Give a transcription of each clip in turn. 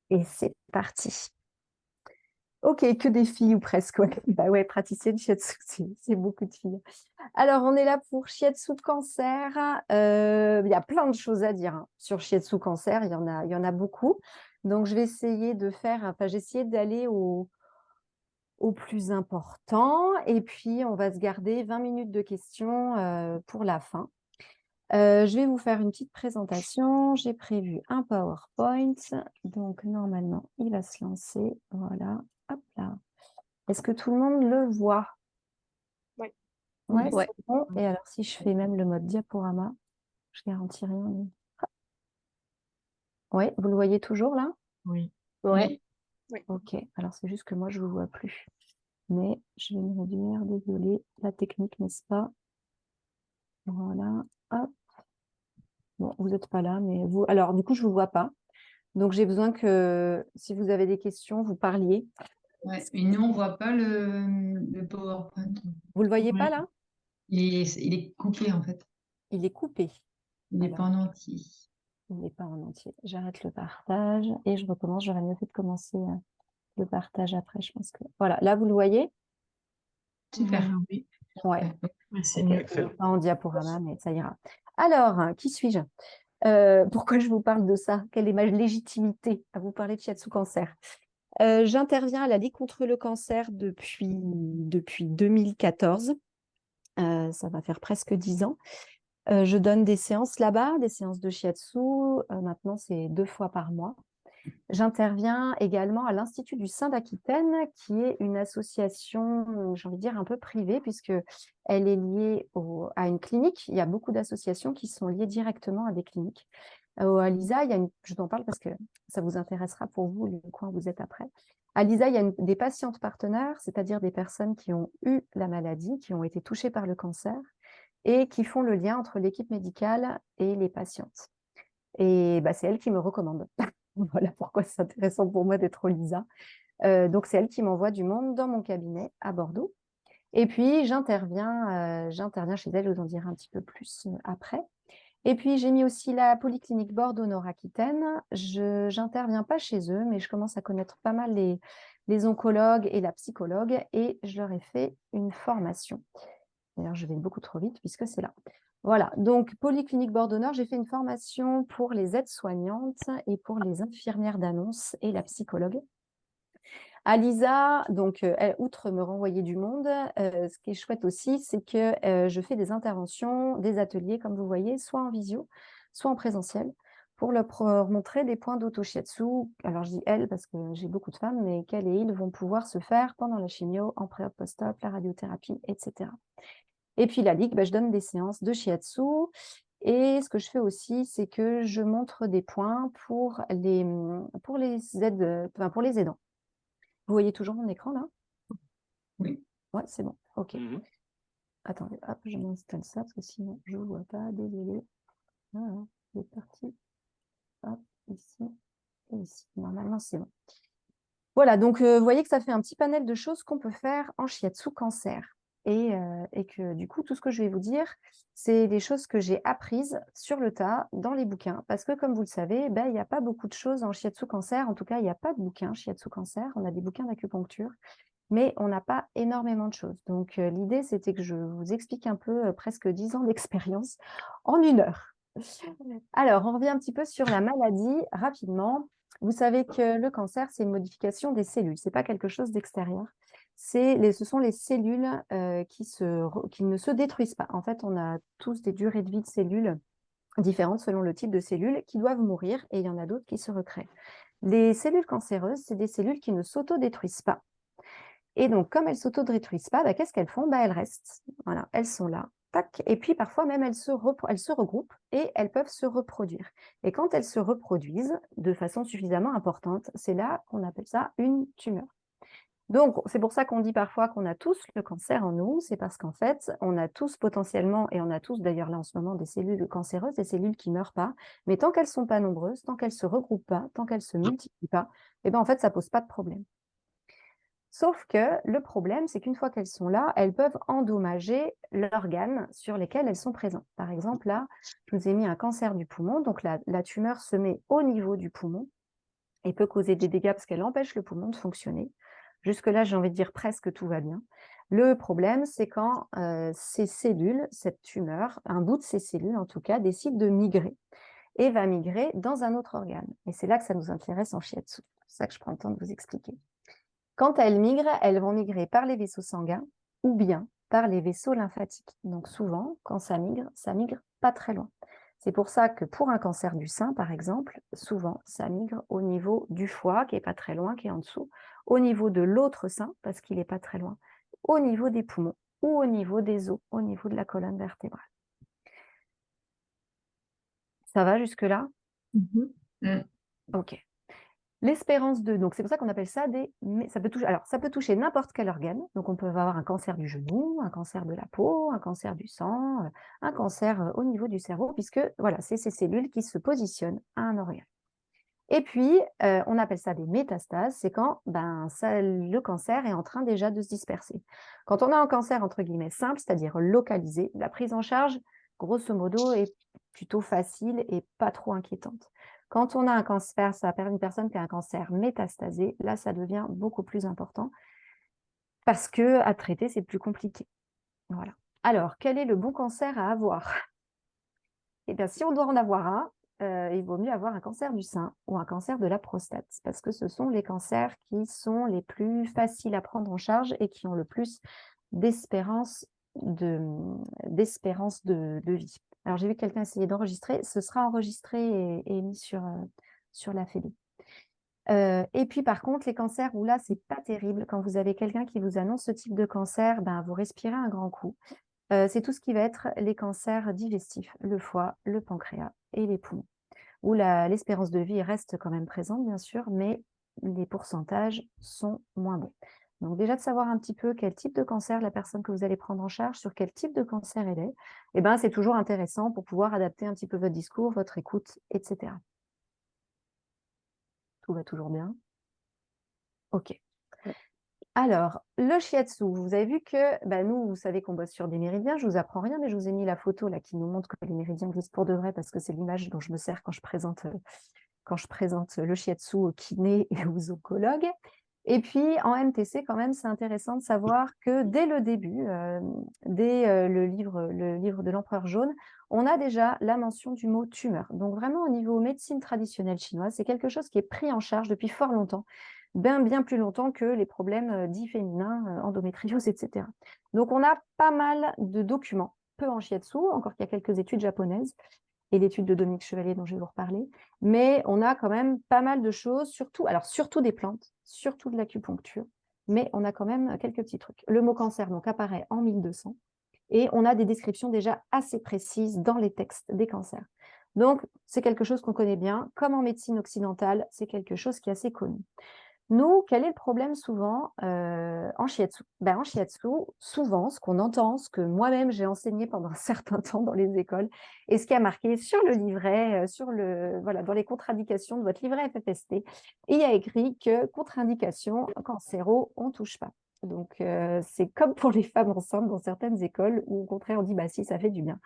Et c'est parti. Ok, que des filles ou presque, ouais. Bah ouais, praticienne shiatsu, c'est beaucoup de filles. Alors, on est là pour shiatsu de cancer. Il y a plein de choses à dire hein, sur shiatsu cancer, il y en a beaucoup. Donc, je vais essayer de faire, enfin, j'ai essayé d'aller au plus important. Et puis, on va se garder 20 minutes de questions pour la fin. Je vais vous faire une petite présentation. J'ai prévu un PowerPoint. Donc, normalement, il va se lancer. Voilà. Hop là. Est-ce que tout le monde le voit? Oui. Ouais, Ouais. c'est bon. Et alors, si je fais même le mode diaporama, je garantis rien. Oui, vous le voyez toujours là? Oui. Ouais. Ok, alors c'est juste que moi, je ne vous vois plus. Mais je vais me réduire, désolée. La technique, n'est-ce pas? Voilà. Hop. Bon, vous n'êtes pas là, mais vous... Alors, du coup, je ne vous vois pas. Donc, j'ai besoin que, si vous avez des questions, vous parliez. Ouais. Et nous, on voit pas le PowerPoint. Vous le voyez pas Ouais. là? Il est coupé en fait. Il est coupé. Il n'est pas Alors, en entier. il n'est pas en entier. J'arrête le partage et je recommence. J'aurais mieux fait de commencer le partage après, je pense que... Voilà, là, vous le voyez? Super. Voilà, oui. Ouais. Ouais, C'est Ok. mieux. Pas en diaporama, mais ça ira. Alors, qui suis-je? Pourquoi je vous parle de ça? Quelle est ma légitimité à vous parler de shiatsu cancer? J'interviens à la Ligue contre le cancer depuis 2014. Ça va faire presque 10 ans. Je donne des séances là-bas, des séances de shiatsu. Maintenant, c'est 2 fois par mois. J'interviens également à l'Institut du Sein d'Aquitaine, qui est une association, j'ai envie de dire, un peu privée, puisqu'elle est liée à une clinique. Il y a beaucoup d'associations qui sont liées directement à des cliniques. À Lisa, je t'en parle parce que ça vous intéressera pour vous, le coin où vous êtes après. À Lisa, il y a des patientes partenaires, c'est-à-dire des personnes qui ont eu la maladie, qui ont été touchées par le cancer et qui font le lien entre l'équipe médicale et les patientes. Et bah, c'est elle qui me recommande. Voilà pourquoi c'est intéressant pour moi d'être au Lisa. Donc, c'est elle qui m'envoie du monde dans mon cabinet à Bordeaux. Et puis, j'interviens chez elle, je vous en dirai un petit peu plus après. Et puis, j'ai mis aussi la polyclinique Bordeaux-Nord-Aquitaine. Je n'interviens pas chez eux, mais je commence à connaître pas mal les oncologues et la psychologue, et je leur ai fait une formation. D'ailleurs, je vais beaucoup trop vite puisque c'est là. Voilà, donc Polyclinique Bordeaux-Nord, j'ai fait une formation pour les aides-soignantes et pour les infirmières d'annonce et la psychologue. Alisa, donc, outre me renvoyer du monde, ce qui est chouette aussi, c'est que je fais des interventions, des ateliers, comme vous voyez, soit en visio, soit en présentiel, pour leur montrer des points d'auto-shiatsu. Alors, je dis elles parce que j'ai beaucoup de femmes, mais qu'elles et ils vont pouvoir se faire pendant la chimio, en pré-op, post-op, la radiothérapie, etc. Et puis la ligue, bah, je donne des séances de shiatsu. Et ce que je fais aussi, c'est que je montre des points pour pour les aidants. Vous voyez toujours mon écran là? Oui. Ouais, c'est bon. OK. Attendez, hop, je m'installe ça parce que sinon je ne vois pas. Désolée. Voilà, c'est parti. Hop, ici et ici. Normalement, c'est bon. Voilà, donc vous voyez que ça fait un petit panel de choses qu'on peut faire en shiatsu cancer. Et que du coup, tout ce que je vais vous dire, c'est des choses que j'ai apprises sur le tas dans les bouquins. Parce que comme vous le savez, ben, il n'y a pas beaucoup de choses en shiatsu cancer. En tout cas, il n'y a pas de bouquins shiatsu cancer. On a des bouquins d'acupuncture, mais on n'a pas énormément de choses. Donc l'idée, c'était que je vous explique un peu presque 10 ans d'expérience en 1 heure. Alors, on revient un petit peu sur la maladie rapidement. Vous savez que le cancer, c'est une modification des cellules. Ce n'est pas quelque chose d'extérieur. Ce sont les cellules qui ne se détruisent pas. En fait, on a tous des durées de vie de cellules différentes selon le type de cellules qui doivent mourir et il y en a d'autres qui se recréent. Les cellules cancéreuses, c'est des cellules qui ne s'autodétruisent pas. Et donc, comme elles ne s'autodétruisent pas, qu'est-ce qu'elles font? Elles restent. Voilà, elles sont là. Tac. Et puis, parfois même, elles se regroupent et elles peuvent se reproduire. Et quand elles se reproduisent de façon suffisamment importante, c'est là qu'on appelle ça une tumeur. Donc, c'est pour ça qu'on dit parfois qu'on a tous le cancer en nous. C'est parce qu'en fait, on a tous potentiellement, et on a tous d'ailleurs là en ce moment des cellules cancéreuses, des cellules qui ne meurent pas. Mais tant qu'elles ne sont pas nombreuses, tant qu'elles ne se regroupent pas, tant qu'elles ne se multiplient pas, en fait, ça ne pose pas de problème. Sauf que le problème, c'est qu'une fois qu'elles sont là, elles peuvent endommager l'organe sur lequel elles sont présentes. Par exemple, là, je vous ai mis un cancer du poumon, donc la tumeur se met au niveau du poumon. et peut causer des dégâts parce qu'elle empêche le poumon de fonctionner. Jusque-là, j'ai envie de dire presque tout va bien. Le problème, c'est quand ces cellules, cette tumeur, un bout de ces cellules en tout cas, décide de migrer et va migrer dans un autre organe. Et c'est là que ça nous intéresse en shiatsu. C'est ça que je prends le temps de vous expliquer. Quand elles migrent, elles vont migrer par les vaisseaux sanguins ou bien par les vaisseaux lymphatiques. Donc souvent, quand ça migre pas très loin. C'est pour ça que pour un cancer du sein, par exemple, souvent, ça migre au niveau du foie, qui n'est pas très loin, qui est en dessous, au niveau de l'autre sein, parce qu'il n'est pas très loin, au niveau des poumons ou au niveau des os, au niveau de la colonne vertébrale. Ça va jusque-là? Ok. L'espérance de... Donc, c'est pour ça qu'on appelle ça des... Ça peut toucher... Alors, ça peut toucher n'importe quel organe. Donc, on peut avoir un cancer du genou, un cancer de la peau, un cancer du sang, un cancer au niveau du cerveau, puisque, voilà, c'est ces cellules qui se positionnent à un organe. Et puis, on appelle ça des métastases. C'est quand le cancer est en train déjà de se disperser. Quand on a un cancer, entre guillemets, simple, c'est-à-dire localisé, la prise en charge, grosso modo, est plutôt facile et pas trop inquiétante. Quand on a un cancer, ça permet une personne qui a un cancer métastasé, là, ça devient beaucoup plus important parce que à traiter, c'est plus compliqué. Voilà. Alors, quel est le bon cancer à avoir? Eh bien, si on doit en avoir un, il vaut mieux avoir un cancer du sein ou un cancer de la prostate, parce que ce sont les cancers qui sont les plus faciles à prendre en charge et qui ont le plus d'espérance de vie. Alors, j'ai vu quelqu'un essayer d'enregistrer. Ce sera enregistré et mis sur la Fédé. Et puis, par contre, les cancers où là, c'est pas terrible. Quand vous avez quelqu'un qui vous annonce ce type de cancer, vous respirez un grand coup. C'est tout ce qui va être les cancers digestifs, le foie, le pancréas et les poumons, où l'espérance de vie reste quand même présente, bien sûr, mais les pourcentages sont moins bons. Donc déjà de savoir un petit peu quel type de cancer la personne que vous allez prendre en charge, sur quel type de cancer elle est, c'est toujours intéressant pour pouvoir adapter un petit peu votre discours, votre écoute, etc. Tout va toujours bien? Ok. Alors, le shiatsu, vous avez vu que nous, vous savez qu'on bosse sur des méridiens. Je ne vous apprends rien, mais je vous ai mis la photo là qui nous montre que les méridiens existent pour de vrai parce que c'est l'image dont je me sers quand je présente le shiatsu aux kinés et aux oncologues. Et puis, en MTC, quand même, c'est intéressant de savoir que dès le début, dès le livre de l'Empereur jaune, on a déjà la mention du mot tumeur. Donc, vraiment, au niveau médecine traditionnelle chinoise, c'est quelque chose qui est pris en charge depuis fort longtemps, bien plus longtemps que les problèmes dits féminins, endométriose, etc. Donc, on a pas mal de documents, peu en shiatsu, encore qu'il y a quelques études japonaises, et l'étude de Dominique Chevalier dont je vais vous reparler. Mais on a quand même pas mal de choses, surtout des plantes, surtout de l'acupuncture, mais on a quand même quelques petits trucs. Le mot cancer donc, apparaît en 1200 et on a des descriptions déjà assez précises dans les textes des cancers. Donc, c'est quelque chose qu'on connaît bien. Comme en médecine occidentale, c'est quelque chose qui est assez connu. Nous, quel est le problème souvent en shiatsu? En shiatsu, souvent, ce qu'on entend, ce que moi-même j'ai enseigné pendant un certain temps dans les écoles, et ce qui a marqué sur le livret, dans les contre-indications de votre livret FFST, il y a écrit que contre-indication, cancéro, on ne touche pas. Donc, c'est comme pour les femmes enceintes dans certaines écoles où, au contraire, on dit si, ça fait du bien.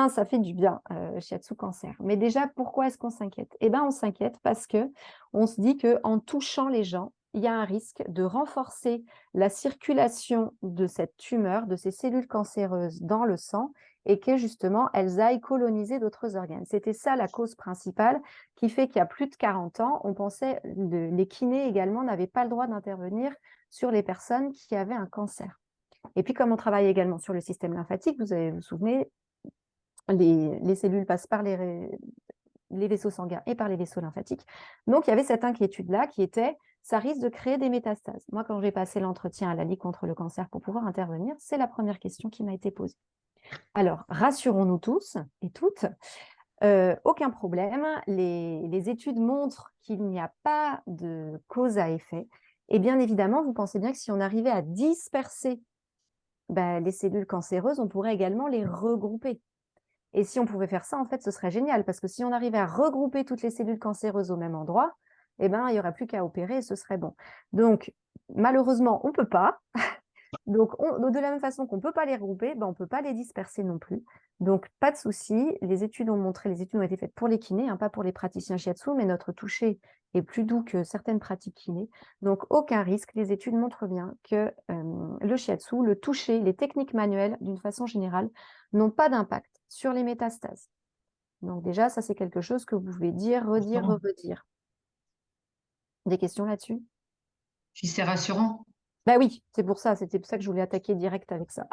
Ça fait du bien, shiatsu cancer. Mais déjà, pourquoi est-ce qu'on s'inquiète? On s'inquiète parce qu'on se dit qu'en touchant les gens, il y a un risque de renforcer la circulation de cette tumeur, de ces cellules cancéreuses dans le sang, et que justement, elles aillent coloniser d'autres organes. C'était ça la cause principale qui fait qu'il y a plus de 40 ans, on pensait, les kinés également n'avaient pas le droit d'intervenir sur les personnes qui avaient un cancer. Et puis, comme on travaille également sur le système lymphatique, vous vous souvenez, les cellules passent par les vaisseaux sanguins et par les vaisseaux lymphatiques. Donc, il y avait cette inquiétude-là qui était, ça risque de créer des métastases. Moi, quand j'ai passé l'entretien à la Ligue contre le cancer pour pouvoir intervenir, c'est la première question qui m'a été posée. Alors, rassurons-nous tous et toutes, aucun problème. Les études montrent qu'il n'y a pas de cause à effet. Et bien évidemment, vous pensez bien que si on arrivait à disperser les cellules cancéreuses, on pourrait également les regrouper. Et si on pouvait faire ça, en fait, ce serait génial, parce que si on arrivait à regrouper toutes les cellules cancéreuses au même endroit, il n'y aurait plus qu'à opérer et ce serait bon. Donc, malheureusement, on ne peut pas. Donc, de la même façon qu'on ne peut pas les regrouper, ben, on ne peut pas les disperser non plus. Donc, pas de souci. Les études ont été faites pour les kinés, hein, pas pour les praticiens shiatsu, mais notre toucher est plus doux que certaines pratiques kinés. Donc, aucun risque. Les études montrent bien que le shiatsu, le toucher, les techniques manuelles, d'une façon générale, n'ont pas d'impact sur les métastases. Donc, déjà, ça, c'est quelque chose que vous pouvez dire, redire, redire. Des questions là-dessus? C'est rassurant. Ben oui, c'était pour ça que je voulais attaquer direct avec ça.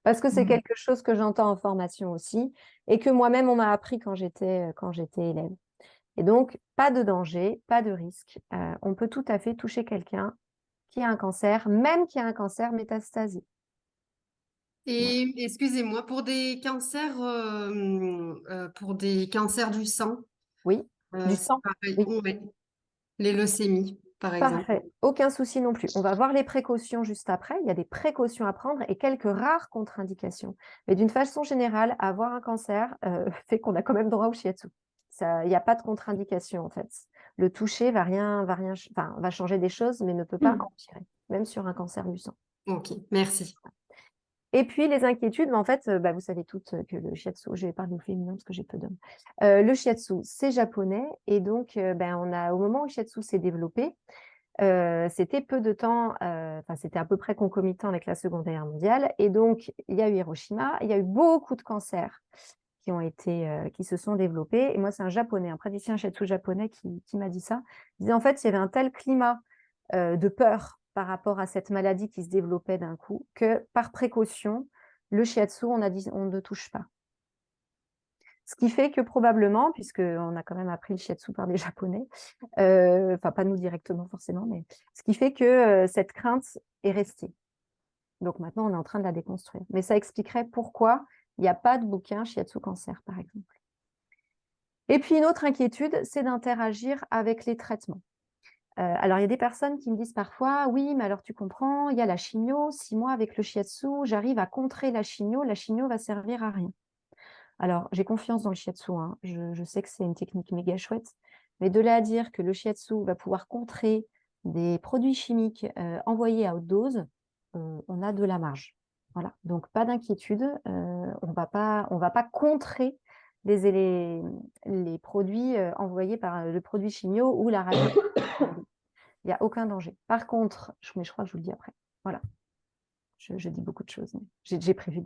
Parce que c'est quelque chose que j'entends en formation aussi et que moi-même, on m'a appris quand j'étais élève. Et donc, pas de danger, pas de risque. On peut tout à fait toucher quelqu'un qui a un cancer, même qui a un cancer métastasé. Et excusez-moi, pour des cancers, du sang, Oui, du c'est sang. pareil. Oui, Ouais. Les leucémies, par exemple. parfait. Aucun souci non plus. On va voir les précautions juste après. Il y a des précautions à prendre et quelques rares contre-indications. Mais d'une façon générale, avoir un cancer fait qu'on a quand même droit au shiatsu. Il n'y a pas de contre-indication en fait. Le toucher va changer des choses, mais ne peut pas empirer, même sur un cancer du sang. Ok, merci. Et puis les inquiétudes, mais en fait, vous savez toutes que le shiatsu, je vais parler au féminin parce que j'ai peu d'hommes. Le shiatsu, c'est japonais et donc au moment où le shiatsu s'est développé, c'était peu de temps, c'était à peu près concomitant avec la Seconde Guerre mondiale. Et donc, il y a eu Hiroshima, il y a eu beaucoup de cancers qui se sont développés. Et moi, c'est un japonais, un praticien shiatsu japonais qui m'a dit ça. Il disait en fait, il y avait un tel climat de peur par rapport à cette maladie qui se développait d'un coup que par précaution, le shiatsu, on a dit on ne touche pas. Ce qui fait que probablement, puisqu'on a quand même appris le shiatsu par des Japonais, pas nous directement forcément, mais ce qui fait que cette crainte est restée. Donc maintenant, on est en train de la déconstruire. Mais ça expliquerait pourquoi il n'y a pas de bouquin shiatsu cancer, par exemple. Et puis une autre inquiétude, c'est d'interagir avec les traitements. Alors, il y a des personnes qui me disent parfois, oui, mais alors tu comprends, il y a la chimio, 6 mois avec le shiatsu, j'arrive à contrer la chimio va servir à rien. Alors, j'ai confiance dans le shiatsu, hein. Je sais que c'est une technique méga chouette, mais de là à dire que le shiatsu va pouvoir contrer des produits chimiques envoyés à haute dose, on a de la marge. Voilà, donc pas d'inquiétude, on va pas contrer les produits envoyés par le produit chimio ou la radio. Il n'y a aucun danger. Par contre, mais je crois que je vous le dis après. Voilà, je dis beaucoup de choses, mais j'ai prévu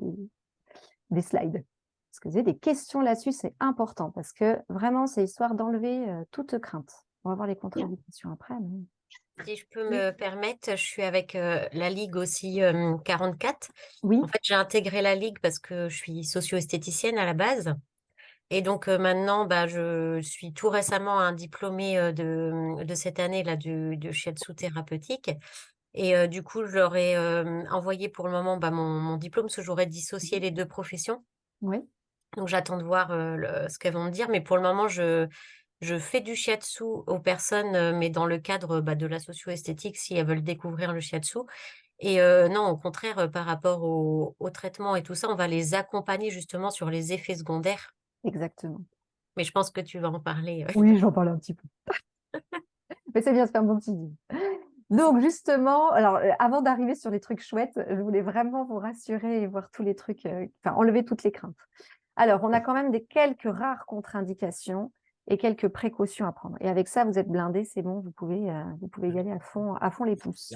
des slides. Parce que vous avez des questions là-dessus, c'est important parce que vraiment, c'est histoire d'enlever toute crainte. On va voir les contre-indications après. Mais... Si je peux me permettre, je suis avec la Ligue aussi 44. Oui, En fait, j'ai intégré la Ligue parce que je suis socio-esthéticienne à la base. Et donc maintenant, je suis tout récemment un diplômé de cette année là du shiatsu thérapeutique. Et du coup, je leur ai envoyé pour le moment mon diplôme parce que j'aurais dissocié les deux professions. oui, Donc j'attends de voir ce qu'elles vont me dire. Mais pour le moment, je fais du shiatsu aux personnes, mais dans le cadre de la socio-esthétique, si elles veulent découvrir le shiatsu. Et non, au contraire, par rapport au traitement et tout ça, on va les accompagner justement sur les effets secondaires. exactement. Mais je pense que tu vas en parler. Oui, j'en parle un petit peu. Mais c'est bien, c'est un bon petit deal. Donc justement, alors avant d'arriver sur les trucs chouettes, je voulais vraiment vous rassurer et voir tous les trucs, enlever toutes les craintes. Alors, on a quand même quelques rares contre-indications et quelques précautions à prendre. Et avec ça, vous êtes blindés, c'est bon, vous pouvez y aller à fond les pouces.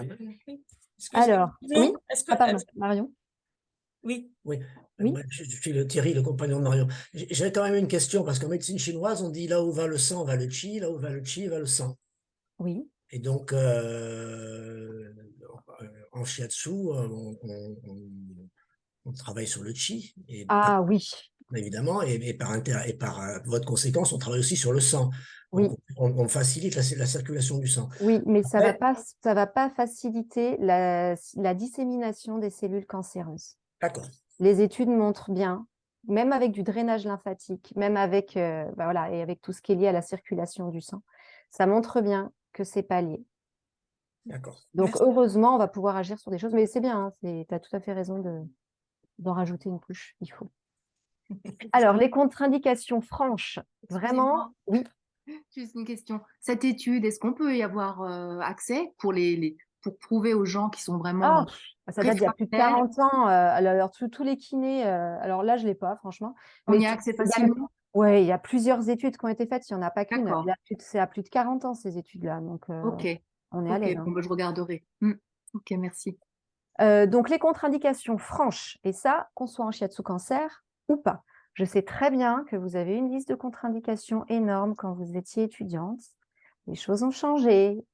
Alors, oui, pardon, Marion. Oui. Oui. Moi, je suis Thierry, le compagnon de Marion. J'avais quand même une question, parce qu'en médecine chinoise, on dit là où va le sang, va le qi, là où va le qi, va le sang. Oui. Et donc, en shiatsu, on travaille sur le qi, et Oui. évidemment, et par votre conséquence, on travaille aussi sur le sang. Oui. Donc, on facilite la circulation du sang. Oui, mais ça Après, va pas faciliter la dissémination des cellules cancéreuses. d'accord. Les études montrent bien, même avec du drainage lymphatique, même avec, et avec tout ce qui est lié à la circulation du sang, ça montre bien que c'est pas lié. D'accord. Donc, Merci. heureusement, on va pouvoir agir sur des choses, mais c'est bien, hein, tu as tout à fait raison d'en rajouter une couche, il faut. Alors, les contre-indications franches, vraiment, oui. Juste une question. Cette étude, est-ce qu'on peut y avoir accès pour pour prouver aux gens qui sont Ah, vraiment ça date d'il y a plus de réfractaires, 40 ans. Alors, tous les kinés, alors là, je ne l'ai pas, franchement. on Mais y a accès facilement? ouais, il y a plusieurs études qui ont été faites, il n'y en a pas qu'une. D'accord. C'est à plus de 40 ans, ces études-là. Donc, Ok, on est à ok, l'aise. Hein. bon, bah, je regarderai. Ok, merci. Donc, les contre-indications franches, et ça, qu'on soit en shiatsu cancer ou pas. Je sais très bien que vous avez une liste de contre-indications énorme quand vous étiez étudiante. Les choses ont changé.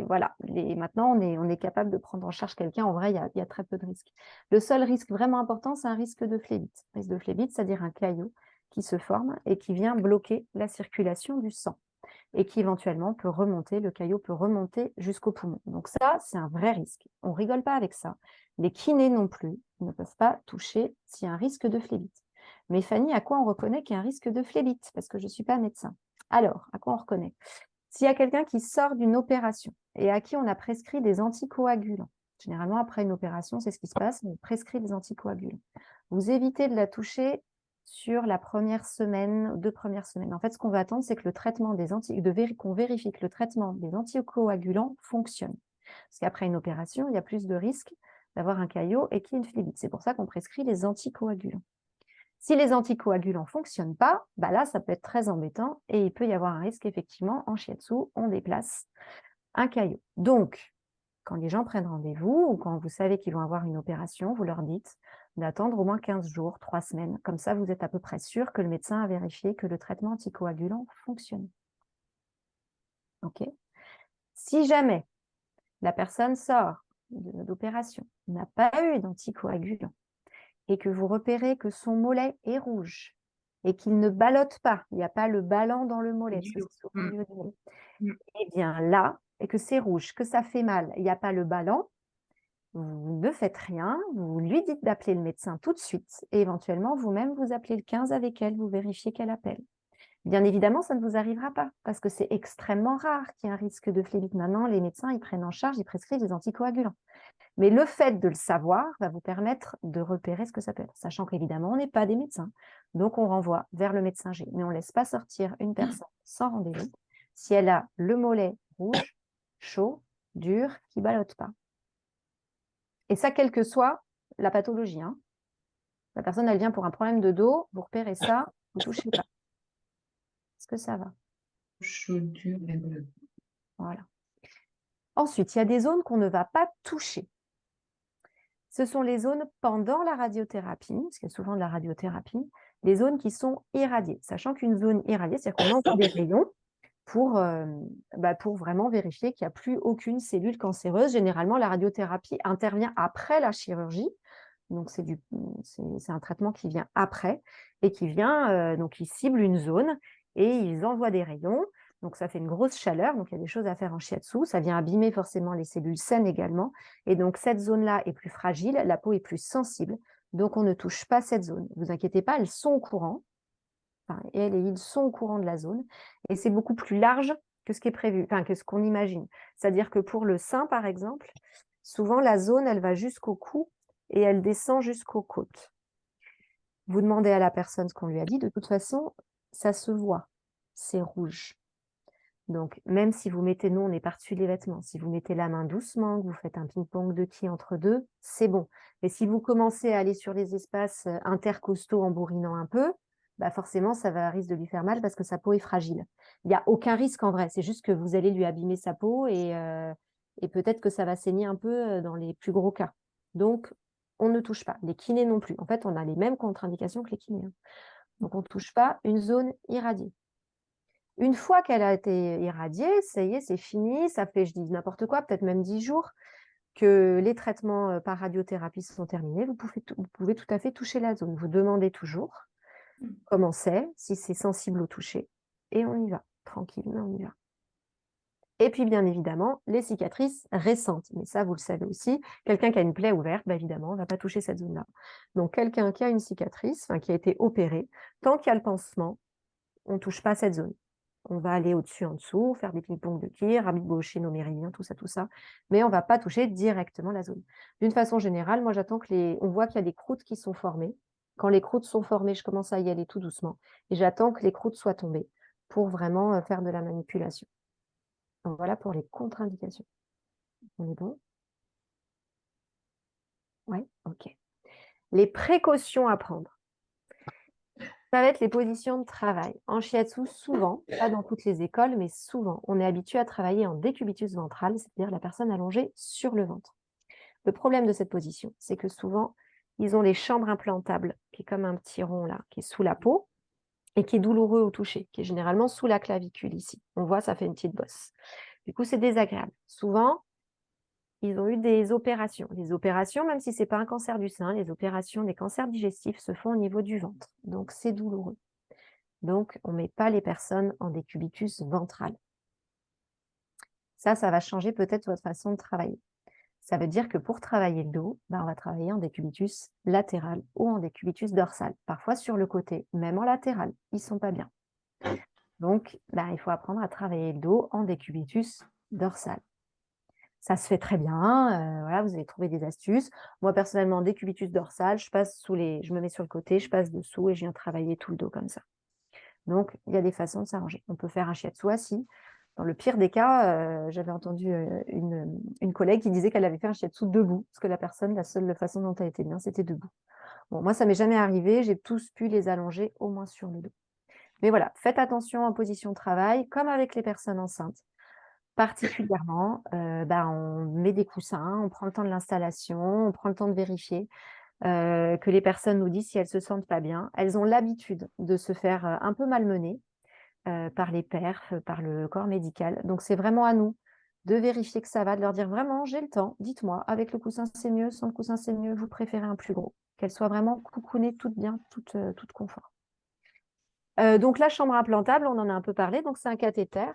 Voilà, maintenant, on est capable de prendre en charge quelqu'un. En vrai, il y a très peu de risques. Le seul risque vraiment important, c'est un risque de phlébite. Risque de phlébite, c'est-à-dire un caillot qui se forme et qui vient bloquer la circulation du sang et qui éventuellement peut remonter, le caillot peut remonter jusqu'au poumon. Donc ça, c'est un vrai risque. On rigole pas avec ça. Les kinés non plus ne peuvent pas toucher s'il y a un risque de phlébite. Mais Fanny, à quoi on reconnaît qu'il y a un risque de phlébite? Parce que je ne suis pas médecin. Alors, à quoi on reconnaît? S'il y a quelqu'un qui sort d'une opération et à qui on a prescrit des anticoagulants, généralement après une opération, c'est ce qui se passe, on prescrit des anticoagulants. Vous évitez de la toucher sur la première semaine, 2 premières semaines. En fait, ce qu'on va attendre, c'est que le traitement qu'on vérifie que le traitement des anticoagulants fonctionne. Parce qu'après une opération, il y a plus de risques d'avoir un caillot et qu'il y ait une phlébite. C'est pour ça qu'on prescrit les anticoagulants. Si les anticoagulants ne fonctionnent pas, bah là, ça peut être très embêtant et il peut y avoir un risque, effectivement, en shiatsu, on déplace un caillot. Donc, quand les gens prennent rendez-vous ou quand vous savez qu'ils vont avoir une opération, vous leur dites d'attendre au moins 15 jours, 3 semaines. Comme ça, vous êtes à peu près sûr que le médecin a vérifié que le traitement anticoagulant fonctionne. OK. Si jamais la personne sort d'opération, n'a pas eu d'anticoagulant, et que vous repérez que son mollet est rouge et qu'il ne ballotte pas, il n'y a pas le ballon dans le mollet, parce que c'est souvent au niveau du mollet, et bien là, et que c'est rouge, que ça fait mal, il n'y a pas le ballon, vous ne faites rien, vous lui dites d'appeler le médecin tout de suite, et éventuellement vous-même vous appelez le 15 avec elle, vous vérifiez qu'elle appelle. Bien évidemment, ça ne vous arrivera pas, parce que c'est extrêmement rare qu'il y ait un risque de phlébite. Maintenant, les médecins, ils prennent en charge, ils prescrivent des anticoagulants. Mais le fait de le savoir va vous permettre de repérer ce que ça peut être, sachant qu'évidemment, on n'est pas des médecins. Donc, on renvoie vers le médecin G. Mais on ne laisse pas sortir une personne sans rendez-vous si elle a le mollet rouge, chaud, dur, qui ne ballotte pas. Et ça, quelle que soit la pathologie. Hein. La personne, elle vient pour un problème de dos, vous repérez ça, vous ne touchez pas. Est-ce que ça va? Chaud, dur et bleu. Voilà. Ensuite, il y a des zones qu'on ne va pas toucher. Ce sont les zones pendant la radiothérapie, parce qu'il y a souvent de la radiothérapie, les zones qui sont irradiées. Sachant qu'une zone irradiée, c'est-à-dire qu'on envoie des rayons pour vraiment vérifier qu'il n'y a plus aucune cellule cancéreuse. Généralement, la radiothérapie intervient après la chirurgie. Donc, c'est un traitement qui vient après et qui vient, donc ils ciblent une zone et ils envoient des rayons. Donc, ça fait une grosse chaleur. Donc, il y a des choses à faire en shiatsu. Ça vient abîmer forcément les cellules saines également. Et donc, cette zone-là est plus fragile, la peau est plus sensible. Donc, on ne touche pas cette zone. Ne vous inquiétez pas, elles sont au courant. Enfin, elle et ils sont au courant de la zone. Et c'est beaucoup plus large que ce qui est prévu, enfin, que ce qu'on imagine. C'est-à-dire que pour le sein, par exemple, souvent, la zone, elle va jusqu'au cou et elle descend jusqu'aux côtes. Vous demandez à la personne ce qu'on lui a dit. De toute façon, ça se voit. C'est rouge. Donc, même si vous mettez, nous, on est par-dessus les vêtements, si vous mettez la main doucement, que vous faites un ping-pong de ki entre deux, c'est bon. Mais si vous commencez à aller sur les espaces intercostaux en bourrinant un peu, bah forcément, ça va risque de lui faire mal parce que sa peau est fragile. Il n'y a aucun risque en vrai, c'est juste que vous allez lui abîmer sa peau et peut-être que ça va saigner un peu dans les plus gros cas. Donc, on ne touche pas. Les kinés non plus. En fait, on a les mêmes contre-indications que les kinés. Hein. Donc, on ne touche pas une zone irradiée. Une fois qu'elle a été irradiée, ça y est, c'est fini. Ça fait, je dis n'importe quoi, peut-être même 10 jours que les traitements par radiothérapie sont terminés. Vous pouvez tout à fait toucher la zone. Vous demandez toujours comment c'est, si c'est sensible au toucher. Et on y va, tranquille, mais on y va. Et puis, bien évidemment, les cicatrices récentes. Mais ça, vous le savez aussi. Quelqu'un qui a une plaie ouverte, bah, évidemment, on ne va pas toucher cette zone-là. Donc, quelqu'un qui a une cicatrice, qui a été opéré, tant qu'il y a le pansement, on ne touche pas cette zone. On va aller au-dessus, en dessous, faire des ping-pong de ki, rabibocher nos méridiens, tout ça. Mais on ne va pas toucher directement la zone. D'une façon générale, moi, j'attends on voit qu'il y a des croûtes qui sont formées. Quand les croûtes sont formées, je commence à y aller tout doucement. Et j'attends que les croûtes soient tombées pour vraiment faire de la manipulation. Donc, voilà pour les contre-indications. On est bon? Oui, ok. Les précautions à prendre. Ça va être les positions de travail. En shiatsu, souvent, pas dans toutes les écoles, mais souvent, on est habitué à travailler en décubitus ventral, c'est-à-dire la personne allongée sur le ventre. Le problème de cette position, c'est que souvent, ils ont les chambres implantables, qui est comme un petit rond là, qui est sous la peau et qui est douloureux au toucher, qui est généralement sous la clavicule ici. On voit, ça fait une petite bosse. Du coup, c'est désagréable. Souvent, ils ont eu des opérations. Les opérations, même si ce n'est pas un cancer du sein, les opérations des cancers digestifs se font au niveau du ventre. Donc, c'est douloureux. Donc, on ne met pas les personnes en décubitus ventral. Ça va changer peut-être votre façon de travailler. Ça veut dire que pour travailler le dos, on va travailler en décubitus latéral ou en décubitus dorsal. Parfois sur le côté, même en latéral, ils ne sont pas bien. Donc, il faut apprendre à travailler le dos en décubitus dorsal. Ça se fait très bien, voilà, vous allez trouver des astuces. Moi, personnellement, en décubitus dorsal, je me mets sur le côté, je passe dessous et je viens travailler tout le dos comme ça. Donc, il y a des façons de s'arranger. On peut faire un shiatsu assis. Dans le pire des cas, j'avais entendu une collègue qui disait qu'elle avait fait un shiatsu debout, parce que la seule façon dont elle était bien, c'était debout. Bon, moi, ça m'est jamais arrivé. J'ai tous pu les allonger au moins sur le dos. Mais voilà, faites attention en position de travail, comme avec les personnes enceintes. Particulièrement, on met des coussins, on prend le temps de l'installation, on prend le temps de vérifier que les personnes nous disent si elles ne se sentent pas bien. Elles ont l'habitude de se faire un peu malmener par les perfs, par le corps médical. Donc, c'est vraiment à nous de vérifier que ça va, de leur dire vraiment, j'ai le temps, dites-moi, avec le coussin c'est mieux, sans le coussin c'est mieux, vous préférez un plus gros. Qu'elles soient vraiment coucounées, toutes bien, toutes confort. Donc, la chambre implantable, on en a un peu parlé, donc c'est un cathéter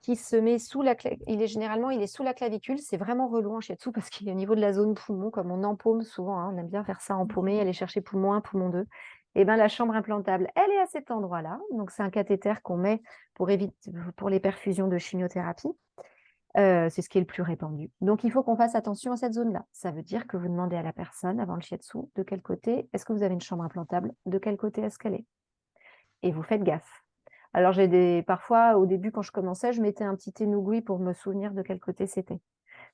qui se met sous la il est sous la clavicule, c'est vraiment relou en shiatsu parce qu'il est au niveau de la zone poumon, comme on empaume souvent, on aime bien faire ça empaumer, aller chercher poumon 1, poumon 2. Et bien la chambre implantable, elle est à cet endroit-là, donc c'est un cathéter qu'on met pour les perfusions de chimiothérapie. C'est ce qui est le plus répandu. Donc il faut qu'on fasse attention à cette zone-là. Ça veut dire que vous demandez à la personne avant le shiatsu de quel côté est-ce que vous avez une chambre implantable, de quel côté est-ce qu'elle est. Et vous faites gaffe. Alors, parfois, au début, quand je commençais, je mettais un petit tenugui pour me souvenir de quel côté c'était.